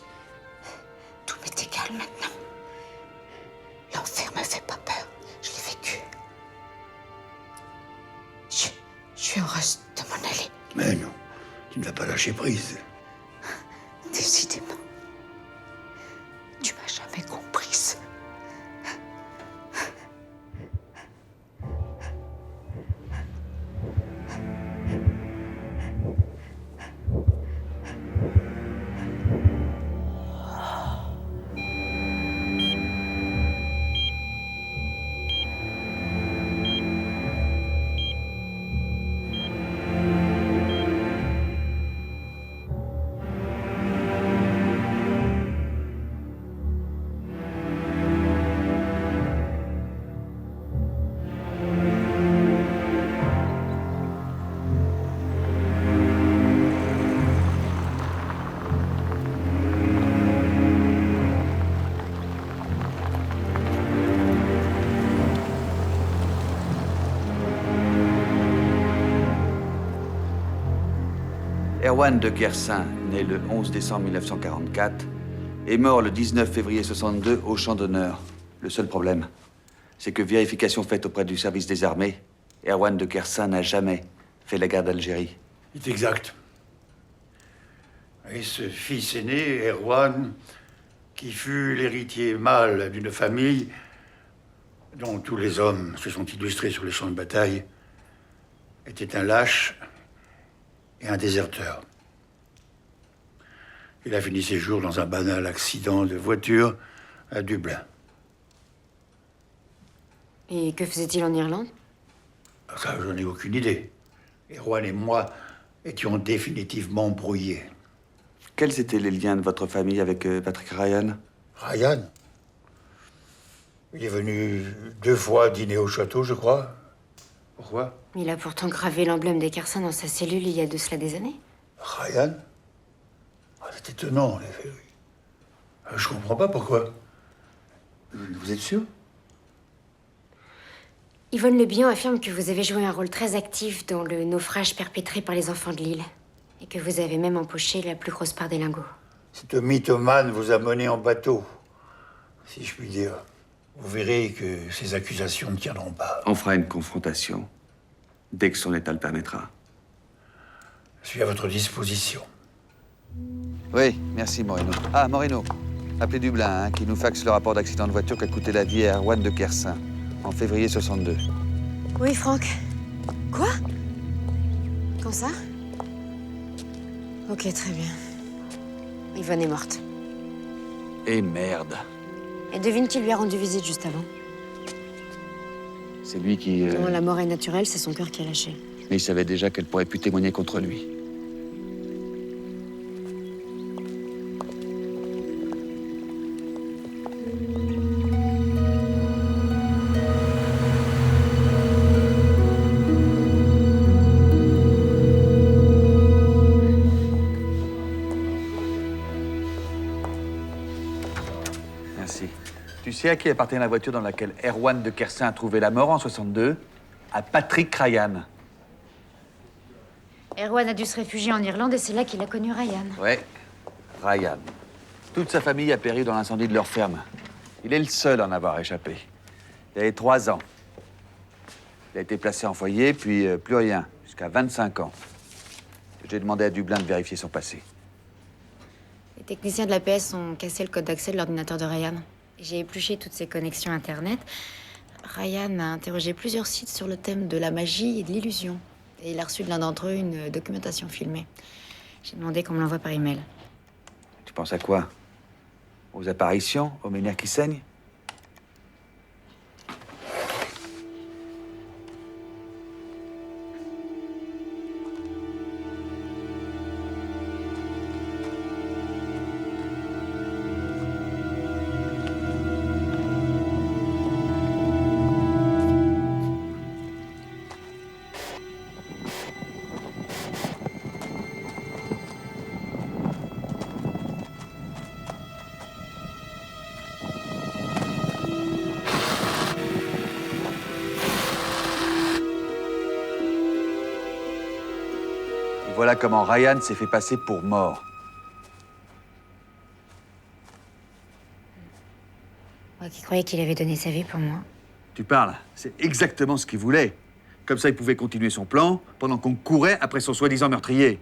Tout m'est égal maintenant. L'enfer me fait pas peur. Je l'ai vécu. Je suis heureuse de m'en aller. Mais non, tu ne vas pas lâcher prise. Décidément. Tu m'as jamais comprise. Erwan de Kersin, né le 11 décembre 1944, est mort le 19 février 62 au Champ d'honneur. Le seul problème, c'est que vérification faite auprès du service des armées, Erwan de Kersin n'a jamais fait la guerre d'Algérie. C'est exact. Et ce fils aîné, Erwan, qui fut l'héritier mâle d'une famille dont tous les hommes se sont illustrés sur les champs de bataille, était un lâche et un déserteur. Il a fini ses jours dans un banal accident de voiture à Dublin. Et que faisait-il en Irlande? Ça, j'en ai aucune idée. Erwan et moi étions définitivement brouillés. Quels étaient les liens de votre famille avec Patrick Ryan? Ryan? Il est venu 2 fois dîner au château, je crois. Pourquoi? Il a pourtant gravé l'emblème des Kersin dans sa cellule il y a de cela des années. Ryan? C'est étonnant, en effet. Je comprends pas pourquoi. Vous êtes sûr? Yvonne Le Bihan affirme que vous avez joué un rôle très actif dans le naufrage perpétré par les enfants de l'île. Et que vous avez même empoché la plus grosse part des lingots. Cette mythomane vous a mené en bateau, si je puis dire. Vous verrez que ces accusations ne tiendront pas. On fera une confrontation dès que son état le permettra. Je suis à votre disposition. Oui, merci Moreno. Ah, Moreno, appelez Dublin, hein, qui nous faxe le rapport d'accident de voiture qui a coûté la vie à Erwan de Kersin en février 62. Oui, Franck. Quoi? Quand ça? Ok, très bien. Yvonne est morte. Et merde. Et devine qui lui a rendu visite juste avant? C'est lui qui... Non, la mort est naturelle, c'est son cœur qui a lâché. Mais il savait déjà qu'elle pourrait plus témoigner contre lui. Tu sais à qui appartient la voiture dans laquelle Erwan de Kersin a trouvé la mort en 62? À Patrick Ryan. Erwan a dû se réfugier en Irlande et c'est là qu'il a connu Ryan. Ouais, Ryan. Toute sa famille a péri dans l'incendie de leur ferme. Il est le seul à en avoir échappé. Il avait 3 ans. Il a été placé en foyer, puis plus rien, jusqu'à 25 ans. J'ai demandé à Dublin de vérifier son passé. Les techniciens de la PS ont cassé le code d'accès de l'ordinateur de Ryan. J'ai épluché toutes ses connexions Internet. Ryan a interrogé plusieurs sites sur le thème de la magie et de l'illusion. Et il a reçu de l'un d'entre eux une documentation filmée. J'ai demandé qu'on me l'envoie par email. Tu penses à quoi? Aux apparitions? Aux menhirs qui saignent? Voilà comment Ryan s'est fait passer pour mort. Moi qui croyais qu'il avait donné sa vie pour moi. Tu parles, c'est exactement ce qu'il voulait. Comme ça, il pouvait continuer son plan pendant qu'on courait après son soi-disant meurtrier.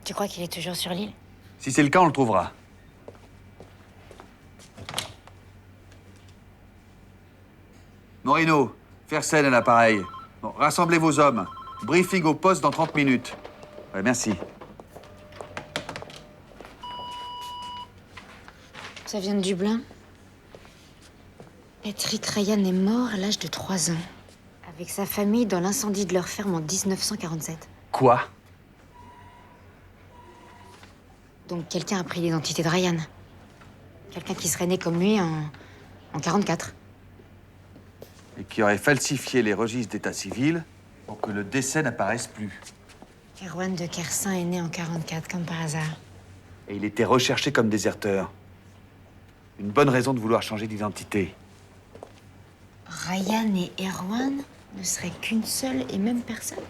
Tu crois qu'il est toujours sur l'île? Si c'est le cas, on le trouvera. Moreno, faire scène à l'appareil. Bon, rassemblez vos hommes. Briefing au poste dans 30 minutes. Ouais, merci. Ça vient de Dublin. Patrick Ryan est mort à l'âge de 3 ans. Avec sa famille dans l'incendie de leur ferme en 1947. Quoi? Donc quelqu'un a pris l'identité de Ryan. Quelqu'un qui serait né comme lui en 44. Et qui aurait falsifié les registres d'état civil pour que le décès n'apparaisse plus. Erwan de Kersin est né en 44, comme par hasard. Et il était recherché comme déserteur. Une bonne raison de vouloir changer d'identité. Ryan et Erwan ne seraient qu'une seule et même personne?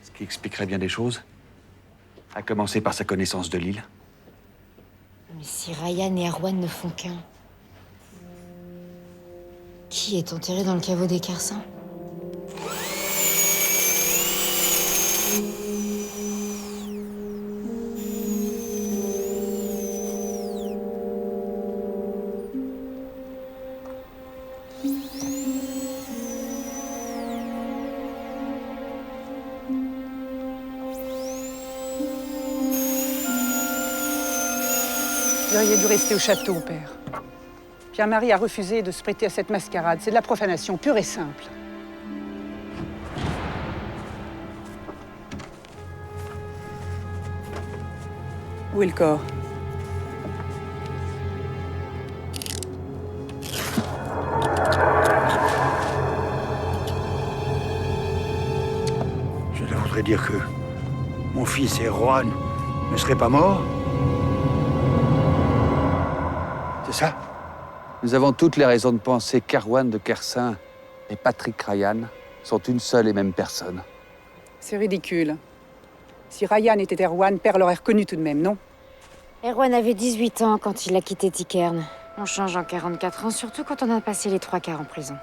Ce qui expliquerait bien des choses. À commencer par sa connaissance de l'île. Mais si Ryan et Erwan ne font qu'un, qui est enterré dans le caveau des Carsins? Vous auriez dû rester au château, père. Pierre-Marie a refusé de se prêter à cette mascarade. C'est de la profanation pure et simple. Où est le corps? Cela voudrait dire que mon fils Erwan ne serait pas mort? C'est ça? Nous avons toutes les raisons de penser qu'Erwan de Kersin et Patrick Ryan sont une seule et même personne. C'est ridicule. Si Ryan était Erwan, père l'aurait reconnu tout de même, non? Erwan avait 18 ans quand il a quitté Tickern. On change en 44 ans, surtout quand on a passé les 3 quarts en prison.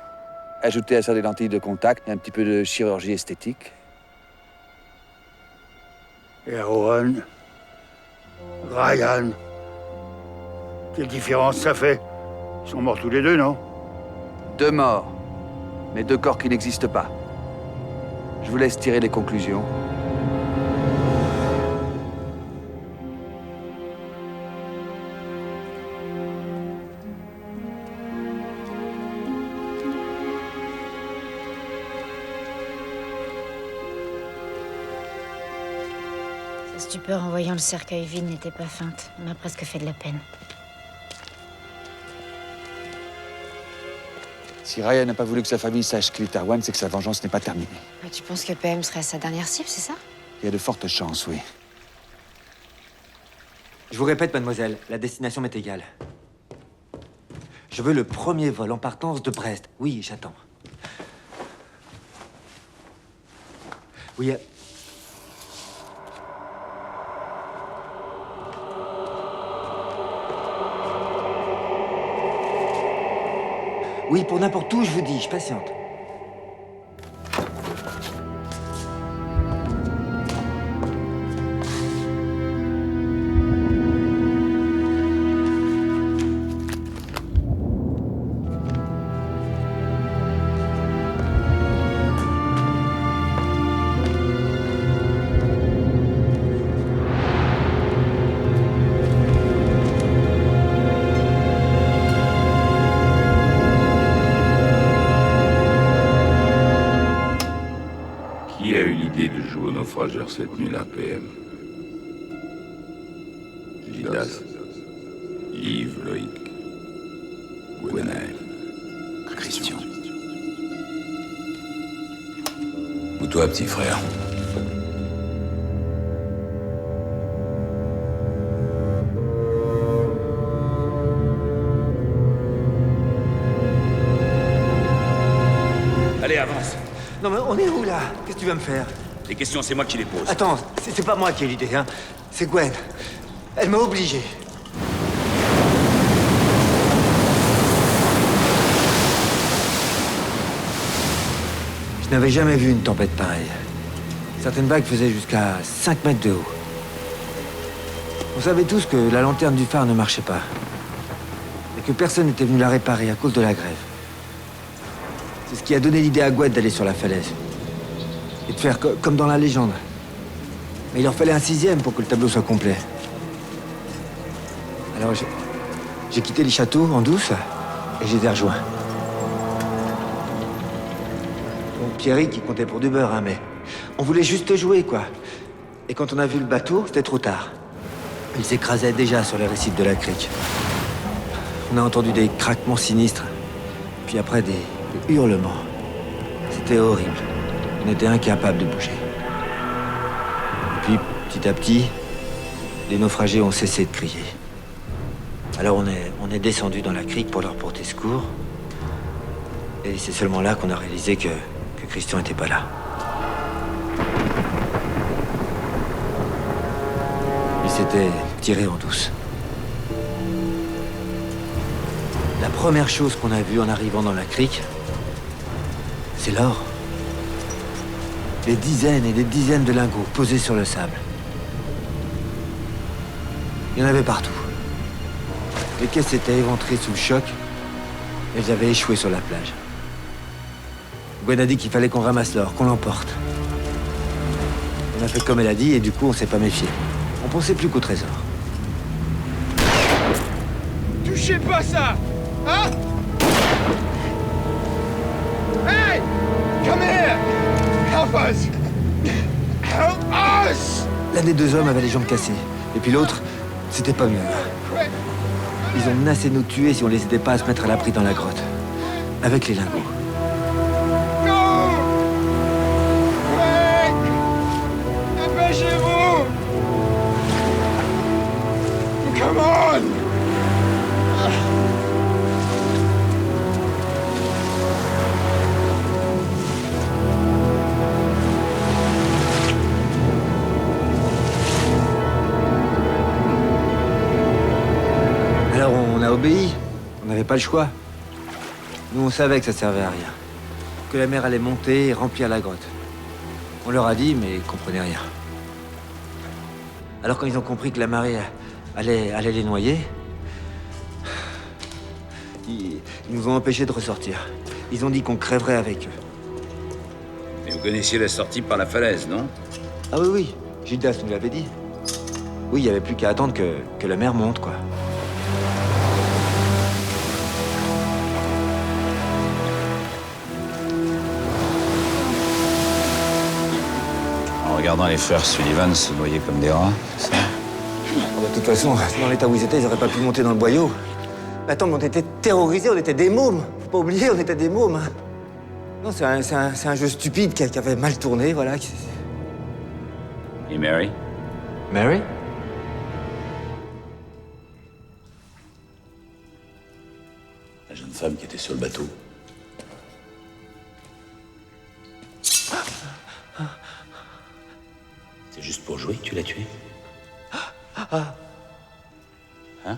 Ajoutez à ça des lentilles de contact et un petit peu de chirurgie esthétique. Erwan, Ryan. Quelle différence ça fait? Ils sont morts tous les deux, non? 2 morts, mais 2 corps qui n'existent pas. Je vous laisse tirer les conclusions. Sa stupeur en voyant le cercueil vide n'était pas feinte. Il m'a presque fait de la peine. Si Ryan n'a pas voulu que sa famille sache qu'il est Erwan, c'est que sa vengeance n'est pas terminée. Tu penses que PM serait à sa dernière cible, c'est ça? Il y a de fortes chances, oui. Je vous répète, mademoiselle, la destination m'est égale. Je veux le premier vol en partance de Brest. Oui, j'attends. Oui, oui, pour n'importe où, je vous dis, je patiente. Qui a eu l'idée de jouer au naufrageur cette nuit-là, PM? Gildas, Yves, Loïc, Gwenaël, Christian. Ou toi, petit frère? Allez, avance. Non, mais on est où, là? Qu'est-ce que tu vas me faire? Les questions, c'est moi qui les pose. Attends, c'est pas moi qui ai l'idée, hein. C'est Gwen. Elle m'a obligé. Je n'avais jamais vu une tempête pareille. Certaines vagues faisaient jusqu'à 5 mètres de haut. On savait tous que la lanterne du phare ne marchait pas. Et que personne n'était venu la réparer à cause de la grève. C'est ce qui a donné l'idée à Gwen d'aller sur la falaise. Et de faire comme dans la légende. Mais il leur fallait un 6e pour que le tableau soit complet. Alors j'ai quitté les châteaux en douce et je les ai rejoints. Bon, Pierrick, qui comptait pour du beurre, hein, mais on voulait juste jouer, quoi. Et quand on a vu le bateau, c'était trop tard. Il s'écrasait déjà sur les récifs de la crique. On a entendu des craquements sinistres, puis après des hurlements. C'était horrible. On était incapables de bouger. Et puis, petit à petit, les naufragés ont cessé de crier. Alors on est descendu dans la crique pour leur porter secours. Et c'est seulement là qu'on a réalisé que Christian n'était pas là. Il s'était tiré en douce. La première chose qu'on a vue en arrivant dans la crique, c'est l'or. Des dizaines et des dizaines de lingots posés sur le sable. Il y en avait partout. Les caisses s'étaient éventrées sous le choc. Elles avaient échoué sur la plage. Gwen a dit qu'il fallait qu'on ramasse l'or, qu'on l'emporte. On a fait comme elle a dit et du coup on s'est pas méfié. On pensait plus qu'au trésor. Touchez pas ça! Hein? Hey! Come here! Help us! Help us! L'un des deux hommes avait les jambes cassées. Et puis l'autre, c'était pas mieux. Ils ont menacé de nous tuer si on les aidait pas à se mettre à l'abri dans la grotte. Avec les lingots. Dépêchez-vous! Come on! Alors on a obéi. On n'avait pas le choix. Nous on savait que ça servait à rien. Que la mer allait monter et remplir la grotte. On leur a dit, mais ils comprenaient rien. Alors quand ils ont compris que la marée allait les noyer, ils nous ont empêchés de ressortir. Ils ont dit qu'on crèverait avec eux. Et vous connaissiez la sortie par la falaise, non? Ah oui, oui. Gildas nous l'avait dit. Oui, il n'y avait plus qu'à attendre que la mer monte, quoi. En regardant les frères Sullivan se noyer comme des rats, c'est ça? De toute façon, dans l'état où ils étaient, ils n'auraient pas pu monter dans le boyau. Mais attends, mais on était terrorisés, on était des mômes. Faut pas oublier, on était des mômes. Hein. Non, c'est un jeu stupide qui avait mal tourné, voilà. Et Mary? Mary? La jeune femme qui était sur le bateau. C'est juste pour jouer que tu l'as tuée? Hein?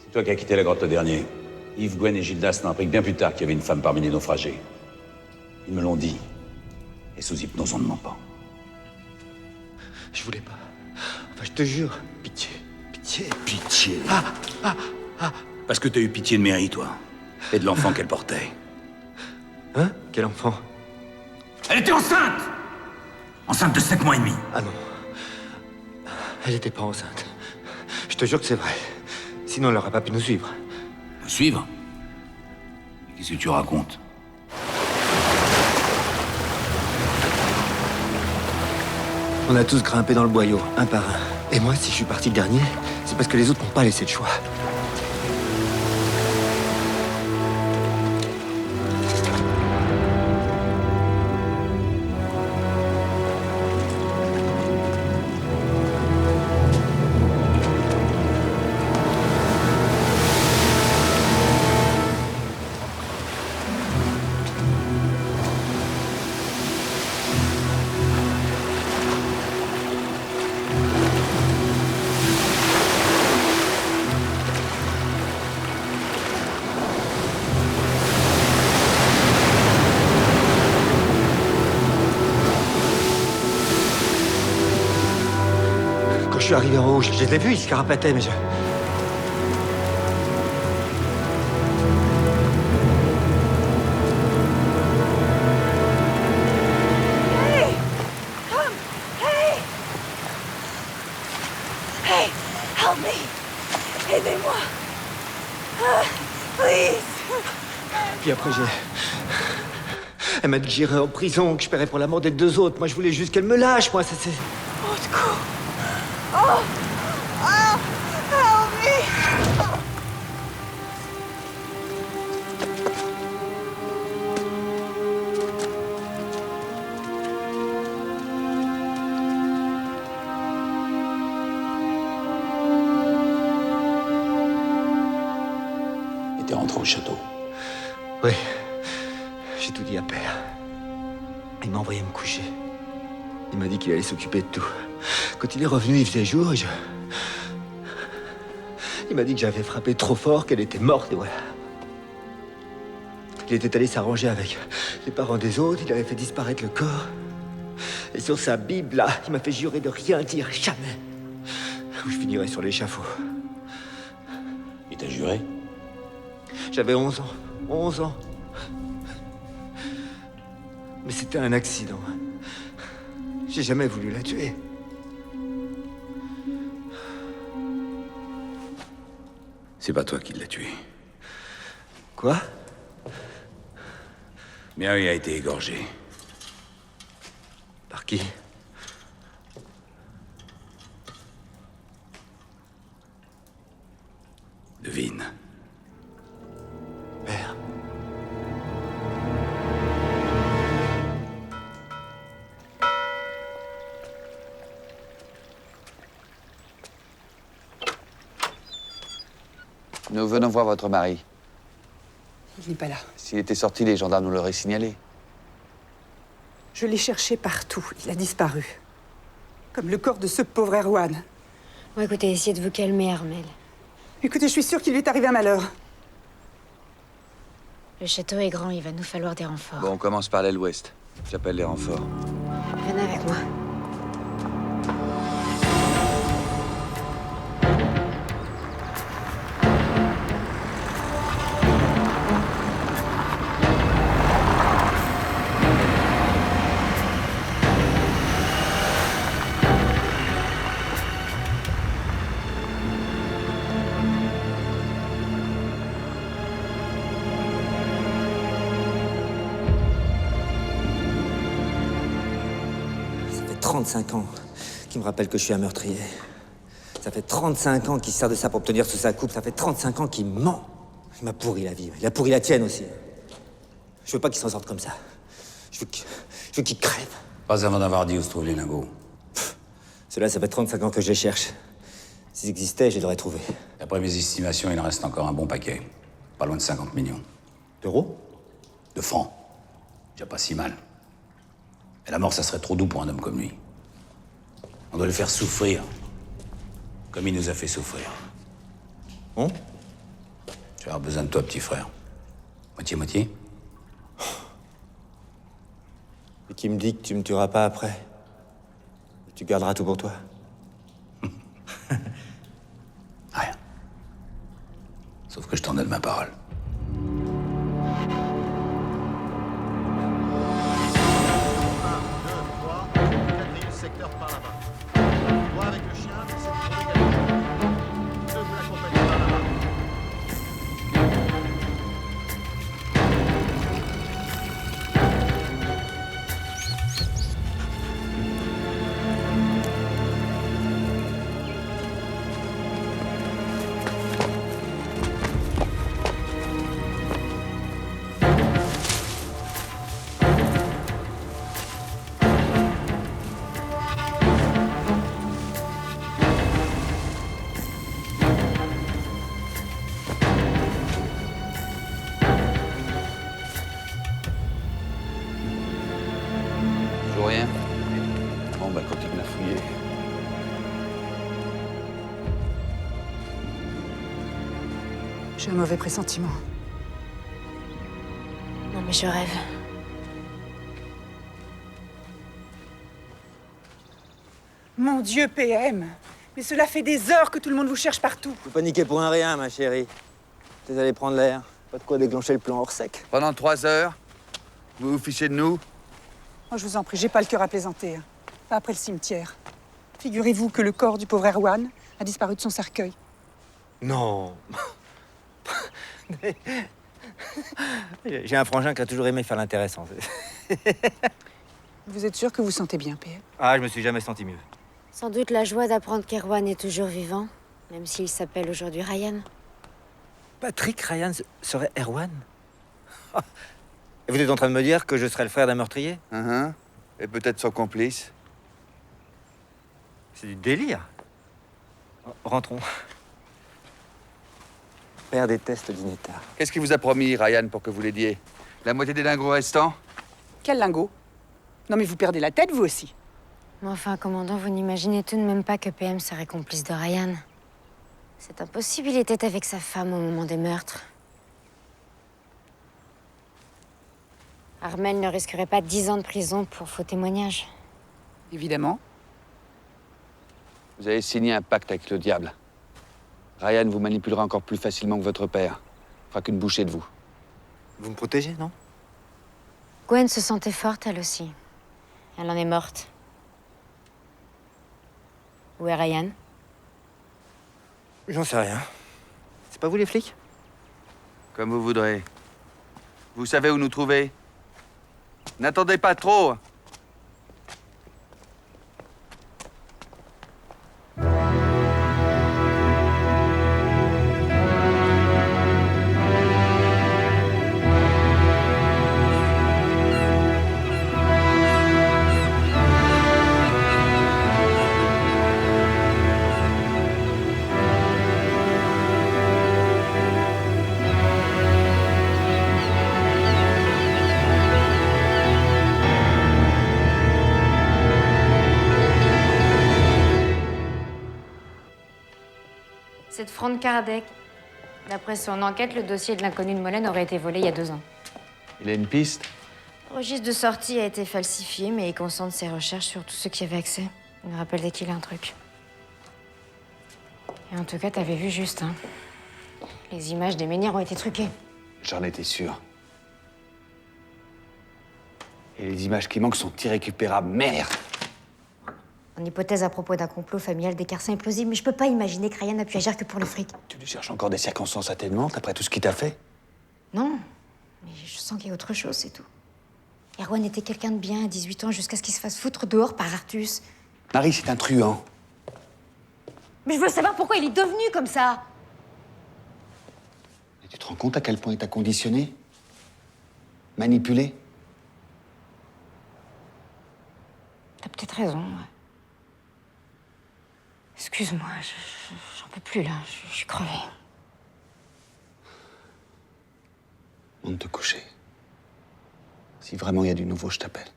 C'est toi qui as quitté la grotte le dernier. Yves, Gwen et Gildas n'ont appris que bien plus tard qu'il y avait une femme parmi les naufragés. Ils me l'ont dit. Et sous hypnose, on ne ment pas. Je voulais pas. Enfin, je te jure. Pitié. Pitié. Pitié. Parce que t'as eu pitié de Mary, toi. Et de l'enfant qu'elle portait. Hein? Quel enfant? Elle était enceinte! Enceinte de 7 mois et demi. Ah non. Elle était pas enceinte. Je te jure que c'est vrai. Sinon, elle n'aurait pas pu nous suivre. Nous suivre? Qu'est-ce que tu racontes? On a tous grimpé dans le boyau, un par un. Et moi, si je suis parti le dernier, c'est parce que les autres n'ont pas laissé de choix. Je suis arrivé en haut, je les ai vus, ils se carapataient, mais je... Hey! Come! Hey! Hey! Help me! Aidez-moi! Please! Puis après, elle m'a dit que j'irais en prison, que je paierais pour la mort des deux autres. Moi, je voulais juste qu'elle me lâche, moi, c'est... Au secours! Oh! Oh! Help me! Et t'es rentré au château? Oui. J'ai tout dit à Père. Il m'a envoyé me coucher. Il m'a dit qu'il allait s'occuper de tout. Quand il est revenu, il faisait jour et il m'a dit que j'avais frappé trop fort, qu'elle était morte et voilà. Il était allé s'arranger avec les parents des autres, il avait fait disparaître le corps. Et sur sa Bible, là, il m'a fait jurer de rien dire, jamais. Ou je finirais sur l'échafaud. Il t'a juré? J'avais 11 ans. 11 ans. Mais c'était un accident. J'ai jamais voulu la tuer. C'est pas toi qui l'as tué. Quoi? Mary a été égorgée. Par qui? Devine. Père. Nous venons voir votre mari. Il n'est pas là. S'il était sorti, les gendarmes nous l'auraient signalé. Je l'ai cherché partout. Il a disparu. Comme le corps de ce pauvre Erwan. Bon, écoutez, essayez de vous calmer, Armel. Écoutez, je suis sûre qu'il lui est arrivé un malheur. Le château est grand, il va nous falloir des renforts. Bon, on commence par l'aile ouest. J'appelle les renforts. Venez avec moi. Ça fait 35 ans qu'il me rappelle que je suis un meurtrier. Ça fait 35 ans qu'il sert de ça pour obtenir sous sa coupe. Ça fait 35 ans qu'il ment. Il m'a pourri la vie. Il a pourri la tienne aussi. Je veux pas qu'il s'en sorte comme ça. Je veux qu'il crève. Pas avant d'avoir dit où se trouvent les lingots. Cela, ça fait 35 ans que je les cherche. S'ils existaient, je les aurais trouvés. D'après mes estimations, il en reste encore un bon paquet. Pas loin de 50 millions. D'euros? De francs. Déjà pas si mal. Et la mort, ça serait trop doux pour un homme comme lui. On doit le faire souffrir. Comme il nous a fait souffrir. Bon? Je vais avoir besoin de toi, petit frère. Moitié-moitié? Et qui me dit que tu me tueras pas après? Tu garderas tout pour toi? Rien. Sauf que je t'en donne ma parole. Secteur par là-bas. Toi avec le chien, essaie de trouver quelque chose. Ceux vous l'accompagnez par là-bas. Toujours rien? Bon, bah, continue à fouiller. J'ai un mauvais pressentiment. Non, mais je rêve. Mon Dieu, PM! Mais cela fait des heures que tout le monde vous cherche partout. Faut paniquer pour un rien, ma chérie. T'es allé prendre l'air. Pas de quoi déclencher le plan hors sec. Pendant 3 heures, vous vous fichez de nous? Oh, je vous en prie, j'ai pas le cœur à plaisanter. Hein. Pas après le cimetière. Figurez-vous que le corps du pauvre Erwan a disparu de son cercueil. Non. J'ai un frangin qui a toujours aimé faire l'intéressant. Vous êtes sûr que vous vous sentez bien, PM? Ah, je me suis jamais senti mieux. Sans doute la joie d'apprendre qu'Erwan est toujours vivant, même s'il s'appelle aujourd'hui Ryan. Patrick Ryan serait Erwan? Et vous êtes en train de me dire que je serais le frère d'un meurtrier? Et peut-être son complice. C'est du délire. Rentrons. Père déteste dîner tard. Qu'est-ce qu'il vous a promis, Ryan, pour que vous l'aidiez? La moitié des lingots restants? Quel lingot? Non mais vous perdez la tête, vous aussi. Mais enfin, commandant, vous n'imaginez tout de même pas que PM serait complice de Ryan. C'est impossible, il était avec sa femme au moment des meurtres. Armel ne risquerait pas 10 ans de prison pour faux témoignage. Évidemment. Vous avez signé un pacte avec le diable. Ryan vous manipulera encore plus facilement que votre père. Fera qu'une bouchée de vous. Vous me protégez, non? Gwen se sentait forte, elle aussi. Elle en est morte. Où est Ryan? J'en sais rien. C'est pas vous les flics? Comme vous voudrez. Vous savez où nous trouver. N'attendez pas trop. Cette Franck Kardec. D'après son enquête, le dossier de l'inconnu de Molène aurait été volé il y a 2 ans. Il a une piste? Le registre de sortie a été falsifié, mais il concentre ses recherches sur tous ceux qui avaient accès. Il me rappelle dès qu'il a un truc. Et en tout cas, t'avais vu juste, hein. Les images des menhirs ont été truquées. J'en étais sûr. Et les images qui manquent sont irrécupérables. Merde! Mon hypothèse à propos d'un complot familial d'écart est plausible, mais je peux pas imaginer que Ryan a pu agir que pour le fric. Tu lui cherches encore des circonstances atténuantes après tout ce qu'il t'a fait? Non, mais je sens qu'il y a autre chose, c'est tout. Erwan était quelqu'un de bien à 18 ans jusqu'à ce qu'il se fasse foutre dehors par Artus. Marie, c'est un truand. Mais je veux savoir pourquoi il est devenu comme ça. Et tu te rends compte à quel point il t'a conditionné? Manipulé? T'as peut-être raison, ouais. Excuse-moi, j'en peux plus là, je suis crevée. Monte te coucher. Si vraiment il y a du nouveau, je t'appelle.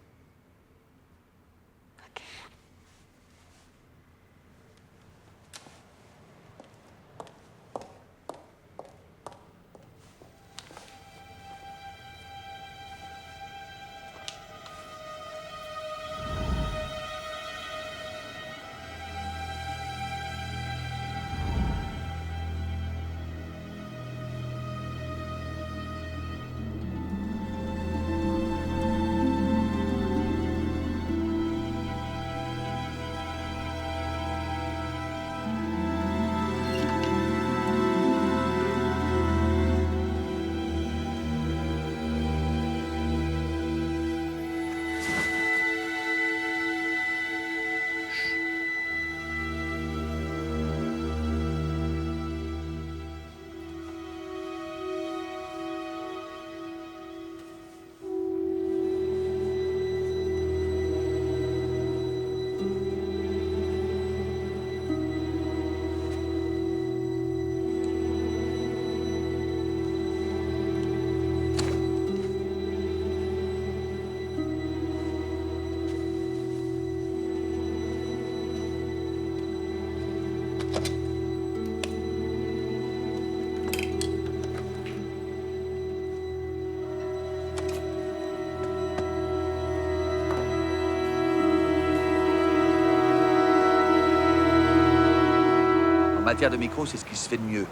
En matière de micro, c'est ce qui se fait de mieux.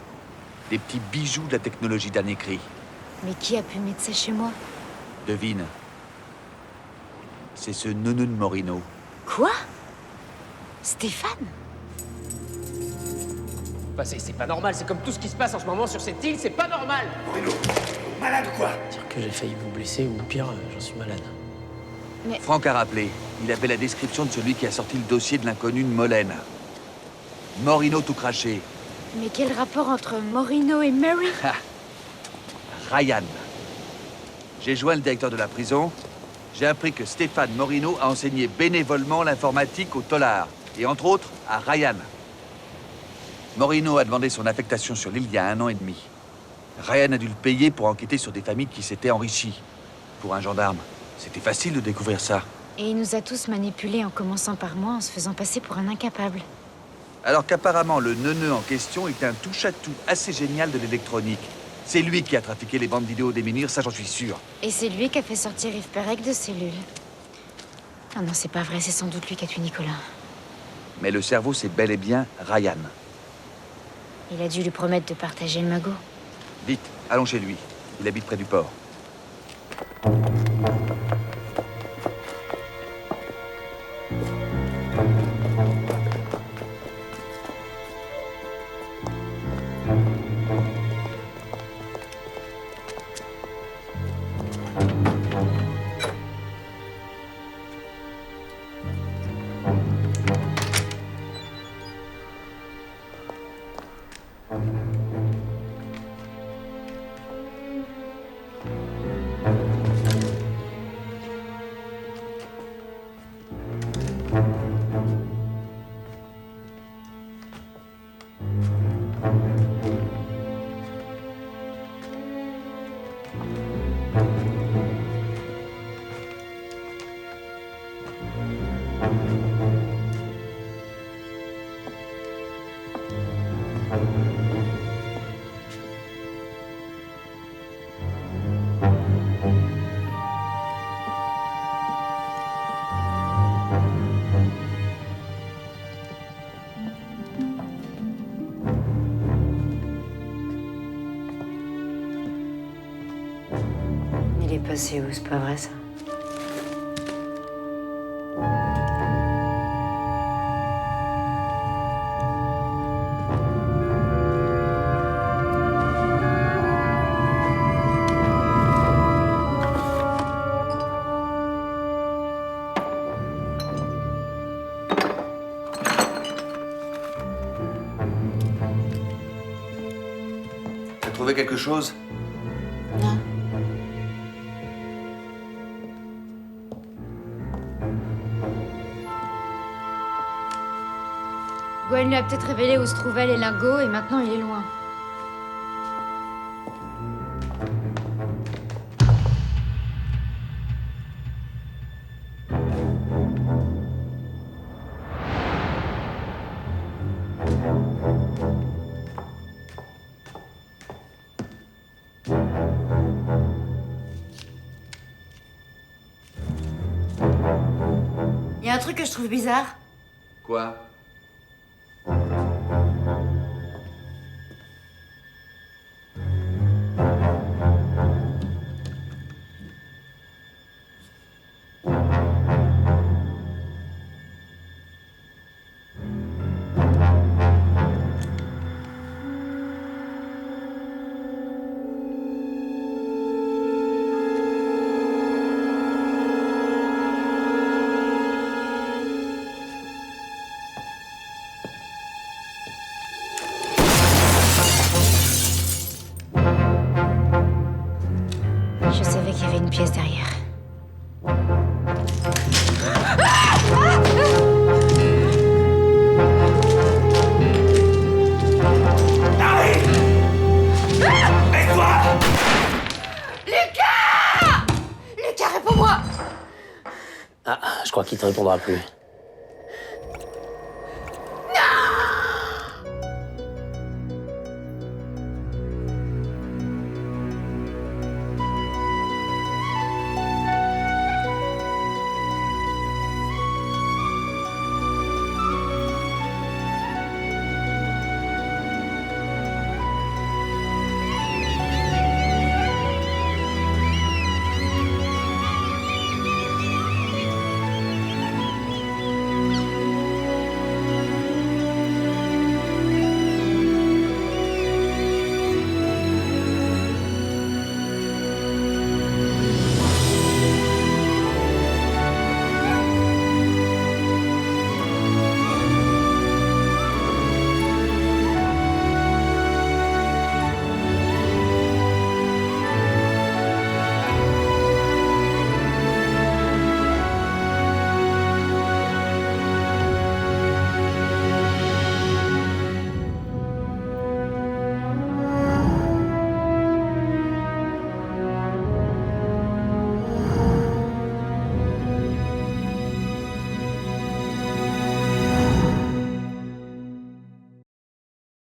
Des petits bijoux de la technologie d'un écrit. Mais qui a pu mettre ça chez moi? Devine. C'est ce nounou de Morino. Quoi? Stéphane? Bah c'est pas normal, c'est comme tout ce qui se passe en ce moment sur cette île, c'est pas normal. Morino, malade ou quoi? Dire que j'ai failli vous blesser ou pire, j'en suis malade. Mais... Franck a rappelé. Il avait la description de celui qui a sorti le dossier de l'inconnu de Molène. Morino tout craché. Mais quel rapport entre Morino et Mary? Ryan. J'ai joint le directeur de la prison. J'ai appris que Stéphane Morino a enseigné bénévolement l'informatique au Tollard. Et entre autres, à Ryan. Morino a demandé son affectation sur l'île il y a 1 an et demi. Ryan a dû le payer pour enquêter sur des familles qui s'étaient enrichies. Pour un gendarme, c'était facile de découvrir ça. Et il nous a tous manipulés en commençant par moi, en se faisant passer pour un incapable. Alors qu'apparemment, le neuneu en question est un touche-à-tout assez génial de l'électronique. C'est lui qui a trafiqué les bandes vidéo des mineurs, ça j'en suis sûr. Et c'est lui qui a fait sortir Yves Perec de cellule. Ah non, c'est pas vrai, c'est sans doute lui qui a tué Nicolas. Mais le cerveau, c'est bel et bien Ryan. Il a dû lui promettre de partager le magot. Vite, allons chez lui. Il habite près du port. Il est passé où, c'est pas vrai ça? T'as trouvé quelque chose? Non. Gwen lui a peut-être révélé où se trouvaient les lingots et maintenant il est loin. Il y a un truc que je trouve bizarre. Quoi? Je savais qu'il y avait une pièce derrière. Ah, je crois qu'il te répondra plus.